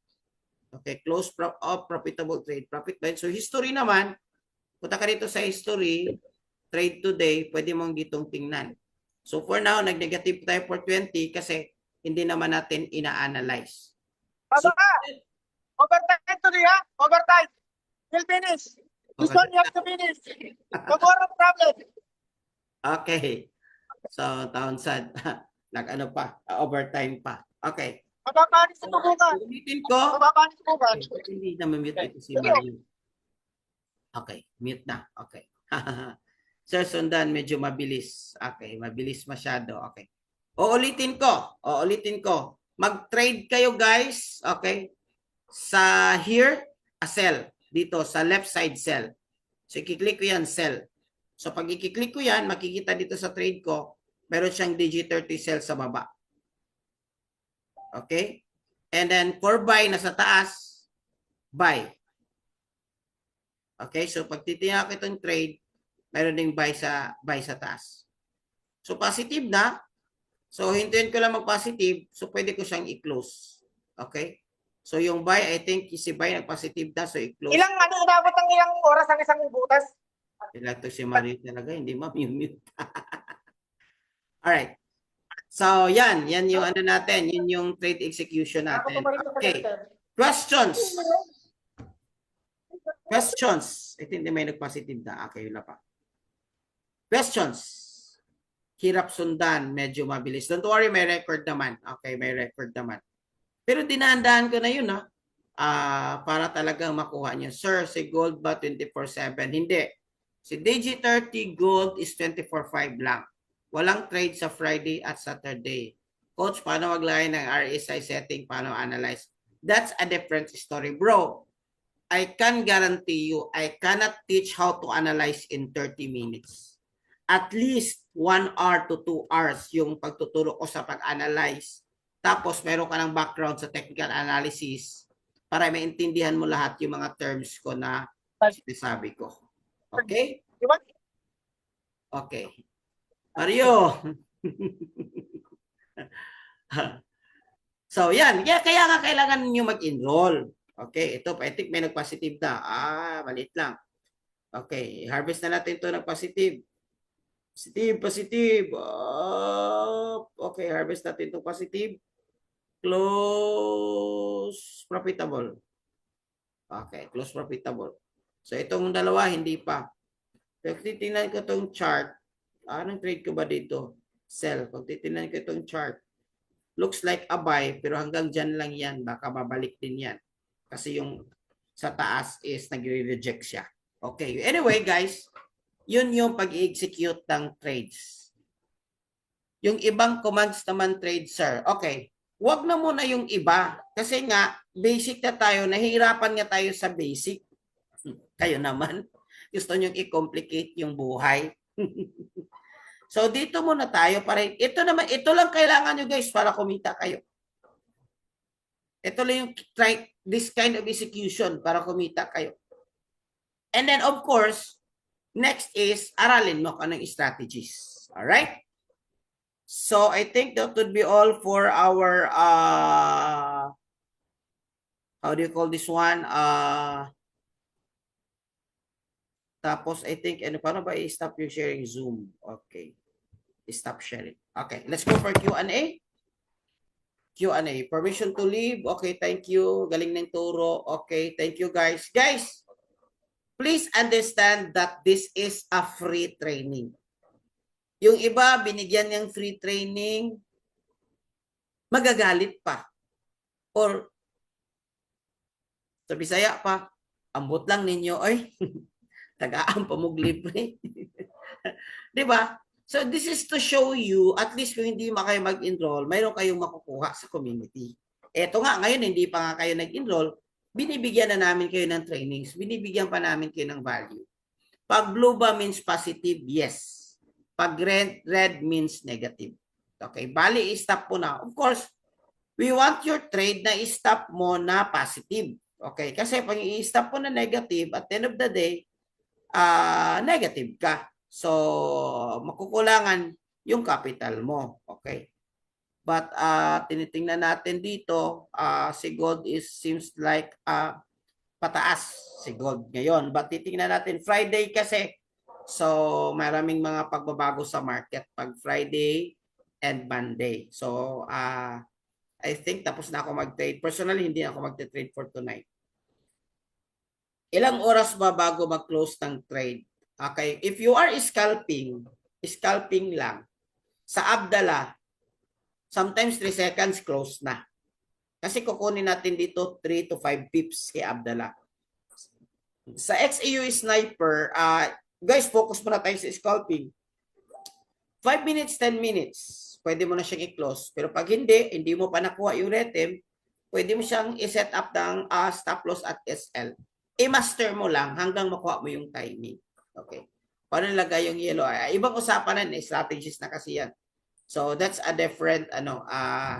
S1: Okay, close profitable trade. Profit by. So, history naman, punta ka dito sa history, trade today, pwede mong ditong tingnan. So, for now, nag-negative tayo for 20 kasi hindi naman natin ina-analyze. So,
S2: overtime today, ha? Overtime. Will finish. This one you have to finish. Tomorrow problem.
S1: Okay. So, Townsend, nag-ano pa, overtime pa. Okay.
S2: Mababanis sa tubukan.
S1: Ulitin ko.
S2: Mababanis sa tubukan.
S1: Okay, hindi na mute ito si Mario. Okay, mute na. Okay. Sir Sundan, medyo mabilis. Okay, mabilis masyado. Okay. Uulitin ko. Mag-trade kayo guys, okay? Sa here, a sell. Dito, sa left side sell. So, i-click ko yan, sell. So, pag i-click ko yan, makikita dito sa trade ko, meron siyang DG30 sell sa baba. Okay? And then, for buy, nasa taas, buy. Okay? So, pag titingnan ko itong trade, meron ding buy sa taas. So, positive na. So, hintayin ko lang mag-positive. So, pwede ko siyang i-close. Okay? So, yung buy, I think, si buy nag-positive na. So, i-close.
S2: Inabot ng ilang oras ang isang butas?
S1: Ilang to si Mario talaga. Hindi ma-mute. Alright. So, yan yung ano natin. Yun yung trade execution natin. Okay. Questions? Ito hindi may nag-positive na. Okay, wala pa. Questions? Hirap sundan, medyo mabilis. Don't worry, may record naman. Okay, may record naman. Pero dinandaan ko na yun, ha? Para talagang makuha niyo. Sir, si gold ba 24/7? Hindi. Si DG30 gold is 24/5 lang. Walang trade sa Friday at Saturday. Coach, paano maglagay ng RSI setting? Paano analyze? That's a different story. Bro, I can guarantee you, I cannot teach how to analyze in 30 minutes. At least 1 hour to 2 hours yung pagtuturo ko sa pag-analyze. Tapos meron ka ng background sa technical analysis para maintindihan mo lahat yung mga terms ko na sinasabi ko. Okay? Okay. Mario. So, yan. Kaya nga kailangan niyo mag-enroll. Okay. Ito, I think may nag-positive na. Maliit lang. Okay. Harvest na natin ito ng positive. Positive. Okay, harvest natin itong positive. Close profitable. Okay, close profitable. So, itong dalawa, hindi pa. Pag titingnan ko itong chart, anong trade ko ba dito? Sell. Pag titingnan ko itong chart, looks like a buy, pero hanggang dyan lang yan. Baka babalik din yan. Kasi yung sa taas is nagre-reject siya. Okay. Anyway, guys, yun yung pag-execute ng trades. Yung ibang commands naman trade, sir. Okay. Huwag na muna yung iba. Kasi nga, basic na tayo. Nahihirapan nga tayo sa basic. Kayo naman. Gusto nyo i-complicate yung buhay. So, dito muna tayo. Ito lang kailangan nyo guys para kumita kayo. Ito lang yung this kind of execution para kumita kayo. And then, of course, next is, aralin mo ka ng strategies. Alright? So, I think that would be all for our, how do you call this one? Tapos, I think, paano ba i-stop yung sharing Zoom? Okay. Stop sharing. Okay, let's go for Q&A. Q&A. Permission to leave. Okay, thank you. Galing ng turo. Okay, thank you guys. Guys, please understand that this is a free training. Yung iba, binigyan niyang free training, magagalit pa. Or, sa Bisaya pa, ambot lang ninyo, ay, tagaan pa mong libre. Diba? So, this is to show you, at least kung hindi kayo mag-enroll, mayroon kayong makukuha sa community. Eto nga, ngayon, hindi pa nga kayo nag-enroll, binibigyan na namin kayo ng trainings, binibigyan pa namin kayo ng value. Pag blue ba means positive, yes. Pag red means negative. Okay, bali, i-stop mo na. Of course, we want your trade na i-stop mo na positive. Okay, kasi pag i-stop mo na negative, at the end of the day, negative ka. So, makukulangan yung capital mo. Okay. But, tinitingnan natin dito, si gold seems like pataas si gold ngayon. But titingnan natin, Friday kasi, so maraming mga pagbabago sa market pag Friday and Monday. So, I think tapos na ako mag-trade. Personally, hindi ako mag-trade for tonight. Ilang oras ba bago mag-close ng trade? Okay, if you are scalping lang, sa Abdala, sometimes 3 seconds close na. Kasi kukunin natin dito 3 to 5 pips kay Abdala. Sa XAU Sniper, guys, focus muna tayo sa scalping. 5 minutes, 10 minutes, pwede mo na siyang i-close. Pero pag hindi mo pa nakuha yung retem, pwede mo siyang i-set up ng stop loss at SL. I-master mo lang hanggang makuha mo yung timing. Okay. Paano nilagay yung yellow? Ibang usapan na, strategies na kasi yan. So that's a different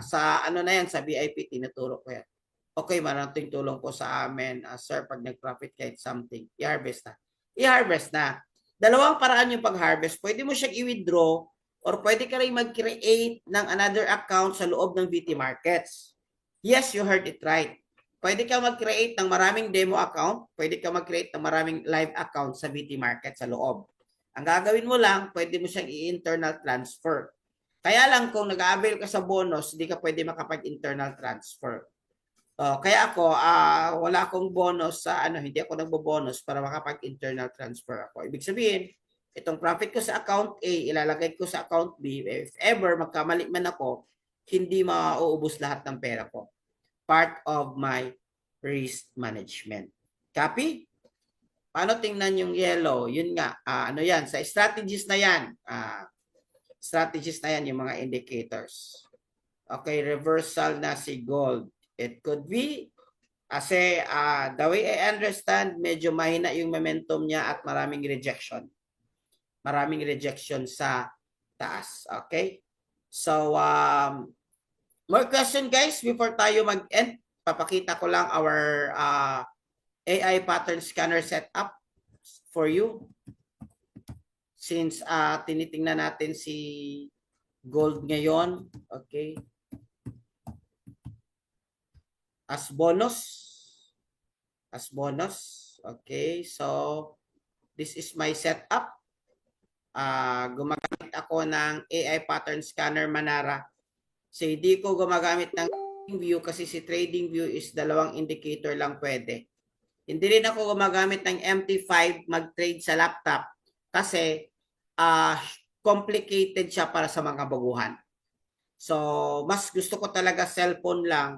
S1: sa ano na yan, sa VIP tinuturo ko yan. Okay, maraming tulong po sa amin. Sir, pag nag-profit kahit something, i-harvest na. I-harvest na. Dalawang paraan yung pag-harvest. Pwede mo siyang i-withdraw or pwede ka rin mag-create ng another account sa loob ng VT Markets. Yes, you heard it right. Pwede ka mag-create ng maraming demo account, pwede ka mag-create ng maraming live account sa VT Market sa loob. Ang gagawin mo lang, pwede mo siyang i-internal transfer. Kaya lang kung nag-avail ka sa bonus, hindi ka pwede makapag-internal transfer. Kaya ako, wala akong bonus sa hindi ako nagbo-bonus para makapag-internal transfer ako. Ibig sabihin, itong profit ko sa account A, ilalagay ko sa account B. If ever magkamali man ako, hindi mauubos lahat ng pera ko. Part of my risk management. Copy? Paano tingnan yung yellow? Yun nga, ano yan? Sa strategies na yan. Strategies na yan, yung mga indicators. Okay, reversal na si gold. It could be, kasi the way I understand, medyo mahina yung momentum niya at maraming rejection. Maraming rejection sa taas. Okay? So, more question guys before tayo mag-end. Papakita ko lang our AI pattern scanner setup for you. Since tinitingnan natin si gold ngayon. Okay. As bonus. Okay. So, this is my setup. Gumagamit ako ng AI pattern scanner Manara. So, hindi ko gumagamit ng view kasi si trading view is dalawang indicator lang pwede. Hindi rin ako gumagamit ng MT5 mag-trade sa laptop kasi complicated siya para sa mga baguhan. So, mas gusto ko talaga cellphone lang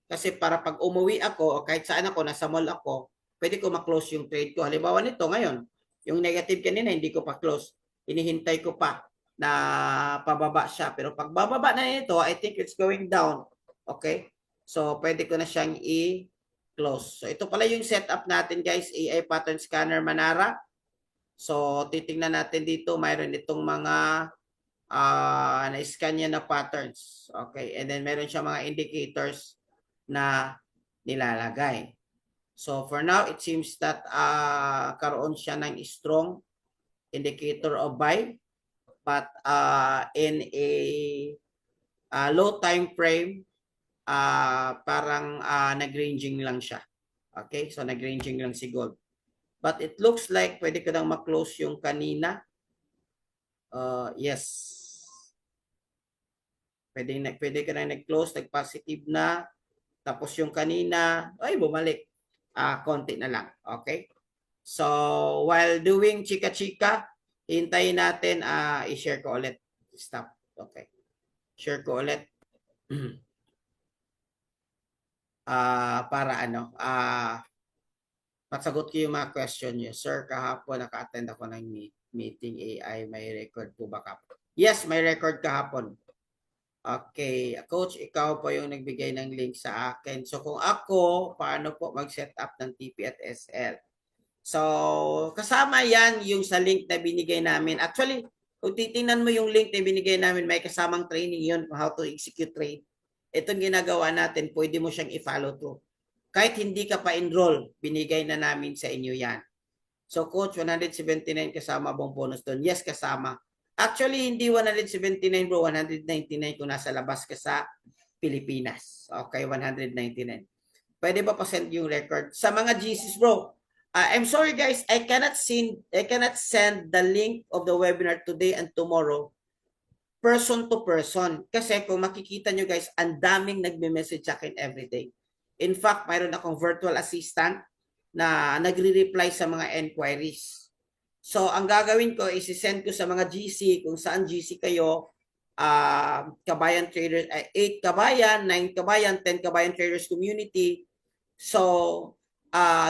S1: kasi para pag umuwi ako o kahit saan ako, nasa mall ako, pwede ko ma-close yung trade ko. Halimbawa nito ngayon, yung negative kanina, hindi ko pa close. Hinihintay ko pa na pababa siya. Pero pag bababa na ito, I think it's going down. Okay? So, pwede ko na siyang i-close. So, ito pala yung setup natin guys, AI Pattern Scanner Manara. So, titingnan natin dito, mayroon itong mga na-scan niya na patterns. Okay? And then, meron siya mga indicators na nilalagay. So, for now, it seems that karoon siya ng strong indicator of buy. But in a low time frame, parang nag-ranging lang siya. Okay? So, nag-ranging lang si gold. But it looks like pwede ko nang ma-close yung kanina. Yes. Pwede ka nang nag-close, nag-positive na. Tapos yung kanina, ay bumalik. Konti na lang. Okay? So, while doing chika-chika, hintayin natin, i-share ko ulit. Stop. Okay. Share ko ulit. Para pasagot ko yung mga question niyo. Sir, kahapon naka-attend ako ng meeting AI. May record po ba ka? Yes, may record kahapon. Okay. Coach, ikaw po yung nagbigay ng link sa akin. So, kung ako, paano po mag-set up ng TP at SL? So, kasama yan yung sa link na binigay namin. Actually, kung titingnan mo yung link na binigay namin, may kasamang training yun kung how to execute trade. Itong ginagawa natin, pwede mo siyang i-follow through. Kahit hindi ka pa enroll, binigay na namin sa inyo yan. So, Coach, 179 kasama bang bonus doon? Yes, kasama. Actually, hindi 179 bro, 199 kung nasa labas ka sa Pilipinas. Okay, 199. Pwede ba pa-send yung record? Sa mga GCs bro, I'm sorry guys, I cannot send the link of the webinar today and tomorrow person to person. Kasi kung makikita nyo guys, ang daming nagme-message sa akin everyday. In fact, mayroon akong virtual assistant na nagre-reply sa mga enquiries. So, ang gagawin ko is send ko sa mga GC kung saan GC kayo, Kabayan Traders, 8 Kabayan, 9 Kabayan, 10 Kabayan Traders Community. So,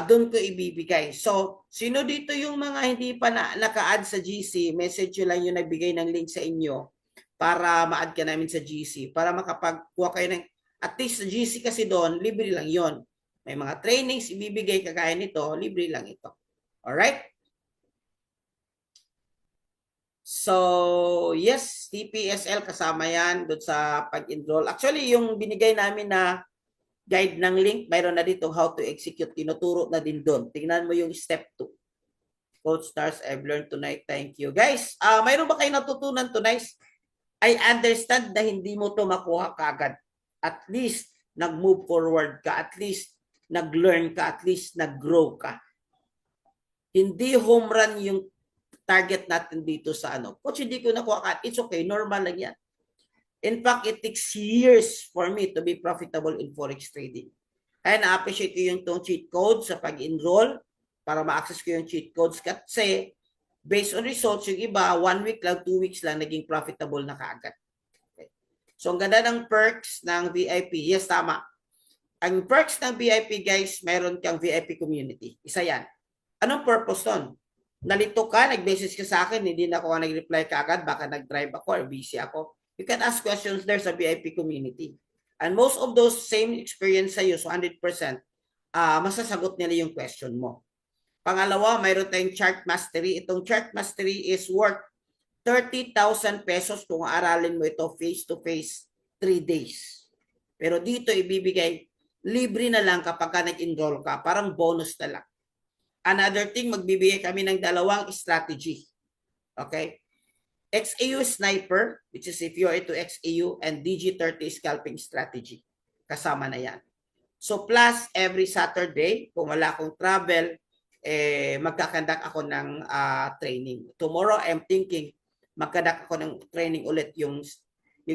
S1: doon ko ibibigay. So, sino dito yung mga hindi pa naka-add sa GC, message nyo lang yung nagbigay ng link sa inyo para ma-add ka namin sa GC, para makapagkuha kayo ng, at least sa GC kasi doon, libre lang yon. May mga trainings ibibigay kagaya nito, libre lang ito. Alright? So, yes, TPSL kasama yan doon sa pag-enroll. Actually, yung binigay namin na guide ng link, mayroon na dito how to execute. Tinuturo na din doon. Tingnan mo yung step 2. Coach Stars, I've learned tonight. Thank you. Guys, mayroon ba kayo natutunan tonight? I understand na hindi mo to makuha kagad. At least, nag-move forward ka. At least, nag-learn ka. At least, nag-grow ka. Hindi home run yung target natin dito sa ano. Coach, hindi ko nakuha ka. It's okay. Normal lang yan. In fact, it takes years for me to be profitable in Forex trading. Kaya na-appreciate ko yung itong cheat code sa pag-enroll para ma-access ko yung cheat codes kasi based on results, yung iba, 1 week lang, 2 weeks lang, naging profitable na kaagad. Okay. So, ang ganda ng perks ng VIP. Yes, tama. Ang perks ng VIP, guys, meron kang VIP community. Isa yan. Anong purpose nun? Nalito ka, nag-message ka sa akin, hindi na ako nag-reply kaagad, baka nag-drive ako or busy ako. You can ask questions there sa VIP community. And most of those same experience sa'yo, so 100%, masasagot nila yung question mo. Pangalawa, mayroon tayong chart mastery. Itong chart mastery is worth 30,000 pesos kung aralin mo ito face-to-face 3 days. Pero dito ibibigay, libre na lang kapag ka nag-enroll ka. Parang bonus na lang. Another thing, magbibigay kami ng 2 strategy. Okay? XAU Sniper, which is if you're into XAU, and DG30 Scalping Strategy. Kasama na yan. So plus, every Saturday, kung wala akong travel, magkakandak ako ng training. Tomorrow, I'm thinking, magkadak ako ng training ulit yung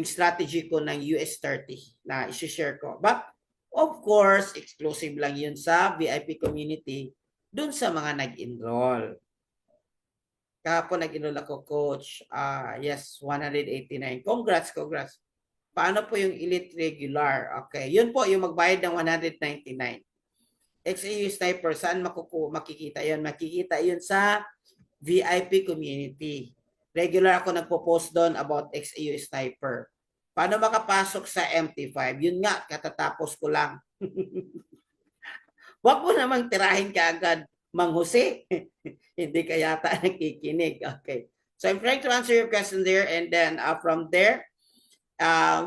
S1: strategy ko ng US30 na isi-share ko. But, of course, exclusive lang yun sa VIP community dun sa mga nag-enroll. Kahapon nag-enroll ako, Coach. Yes, 189. Congrats. Paano po yung Elite Regular? Okay, yun po yung magbayad ng 199. XAU Sniper, saan makikita yun? Makikita yun sa VIP community. Regular ako nagpo-post doon about XAU Sniper. Paano makapasok sa MT5? Yun nga, katatapos ko lang. Huwag mo namang tirahin ka agad, Mang Jose. Hindi ka yata nakikinig. Okay. So I'm trying to answer your question there, and then from there,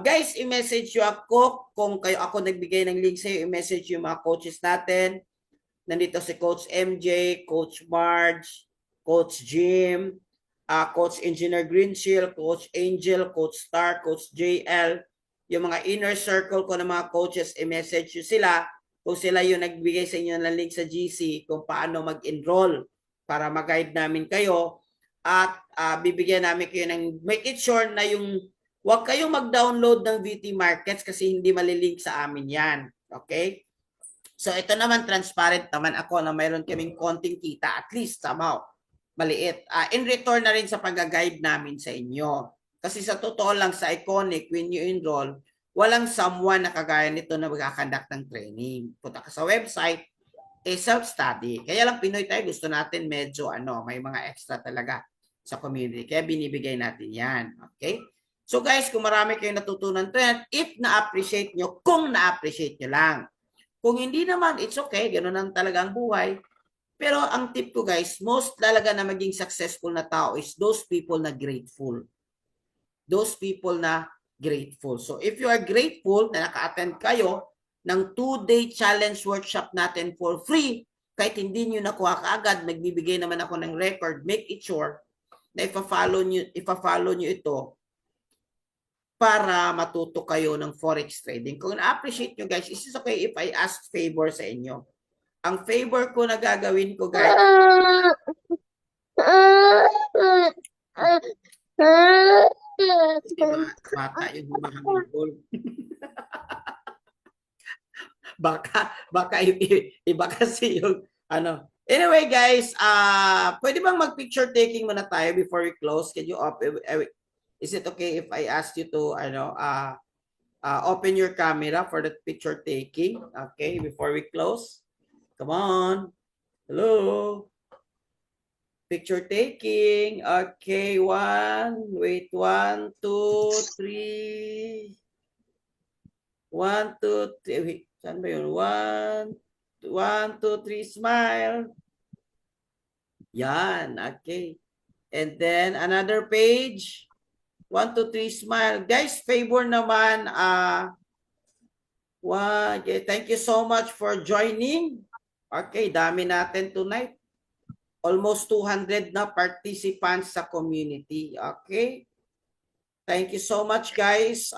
S1: guys, i-message nyo ako kung kayo ako nagbigay ng link sa'yo, i-message yung mga coaches natin. Nandito si Coach MJ, Coach Marge, Coach Jim, Coach Engineer Greenshield, Coach Angel, Coach Star, Coach JL. Yung mga inner circle ko ng mga coaches, i-message nyo sila kung sila yung nagbigay sa inyo ng link sa GC kung paano mag-enroll para mag-guide namin kayo at bibigyan namin kayo ng make it sure na yung huwag kayong mag-download ng VT Markets kasi hindi malilink sa amin yan. Okay? So ito naman transparent naman ako na mayroon kaming konting kita at least somehow maliit. In return na rin sa pag-guide namin sa inyo. Kasi sa totoo lang sa Iconic when you enroll, walang someone na kagaya nito na magkakandak ng training. Punta ka sa website, self-study. Kaya lang Pinoy tayo, gusto natin medyo may mga extra talaga sa community. Kaya binibigay natin yan. Okay? So guys, kung marami kayong natutunan to yan, if na-appreciate nyo, kung na-appreciate nyo lang. Kung hindi naman, it's okay. Ganun ang talaga ang buhay. Pero ang tip ko guys, most talaga na maging successful na tao is those people na grateful. Those people na grateful. So if you are grateful na naka-attend kayo ng 2-day challenge workshop natin for free, kahit hindi nyo nakuha kaagad, nagbibigay naman ako ng record, make it sure na ipa-follow nyo ito para matuto kayo ng Forex trading. Kung na-appreciate nyo guys, is it okay if I ask favor sa inyo? Ang favor ko na gagawin ko guys, bata yung humahamibol. baka iba kasi yung Ano? Anyway, guys, pwede bang mag-picture taking muna tayo before we close? Can you is it okay if I ask you to open your camera for the picture taking? Okay, before we close. Come on. Hello. Picture taking. Okay, wait, 1, 2, 3. 1, 2, 3. Wait, saan ba yun? 1, 2, 3, smile. Yan, okay. And then another page. 1, 2, 3, smile. Guys, favor naman. Okay, thank you so much for joining. Okay, dami natin tonight. Almost 200 na participants sa community. Okay. Thank you so much, guys.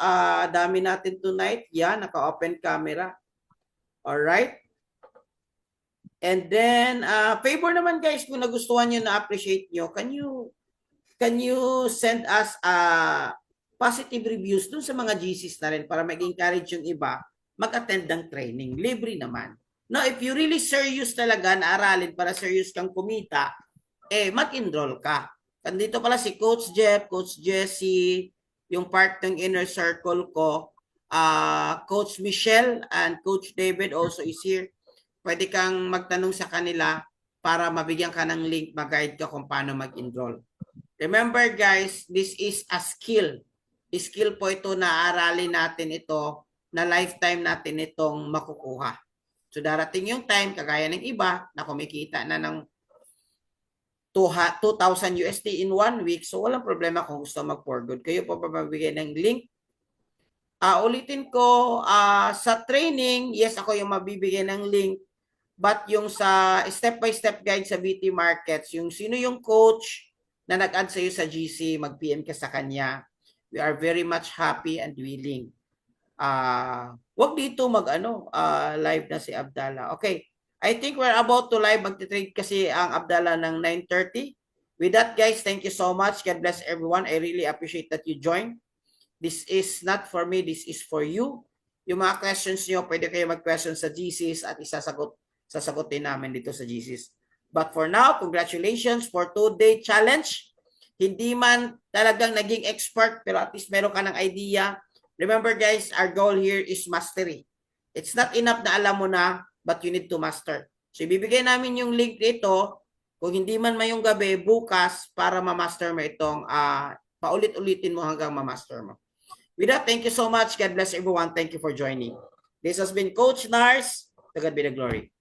S1: Dami natin tonight. Yan, naka-open camera. Alright. And then, favor naman, guys, kung nagustuhan nyo, na-appreciate nyo, can you send us positive reviews dun sa mga GCs na rin para mag-encourage yung iba mag-attend ng training. Libre naman. Now, if you really serious talaga na aralin para serious kang kumita, mag-enroll ka. Nandito pala si Coach Jeff, Coach Jessie, yung part ng inner circle ko, Coach Michelle and Coach David also is here. Pwede kang magtanong sa kanila para mabigyan ka ng link, mag-guide ka kung paano mag-enroll. Remember guys, this is a skill. Skill po ito na aralin natin ito, na lifetime natin itong makukuha. So darating yung time, kagaya ng iba, na kumikita na ng 2,000 USD in 1 week. So walang problema kung gusto mag-for good. Kayo po mabibigay ng link. Ulitin ko, sa training, yes, ako yung mabibigay ng link. But yung sa step-by-step guide sa BT Markets, yung sino yung coach na nag-add sa'yo sa GC, mag-PM ka sa kanya. We are very much happy and willing. Wag dito live na si Abdallah. Okay. I think we're about to live. Magti-trade kasi ang Abdallah ng 9:30. With that, guys, thank you so much. God bless everyone. I really appreciate that you joined. This is not for me. This is for you. Yung mga questions nyo, pwede kayo mag-question sa GCs at sasagutin namin dito sa GCs. But for now, congratulations for 2-day challenge. Hindi man talagang naging expert, pero at least meron ka ng idea. Remember guys, our goal here is mastery. It's not enough na alam mo na, but you need to master. So ibibigay namin yung link dito, kung hindi man mayong gabi, bukas, para ma-master mo itong, paulit-ulitin mo hanggang ma-master mo. With that, thank you so much. God bless everyone. Thank you for joining. This has been Coach Nars. To God be the glory.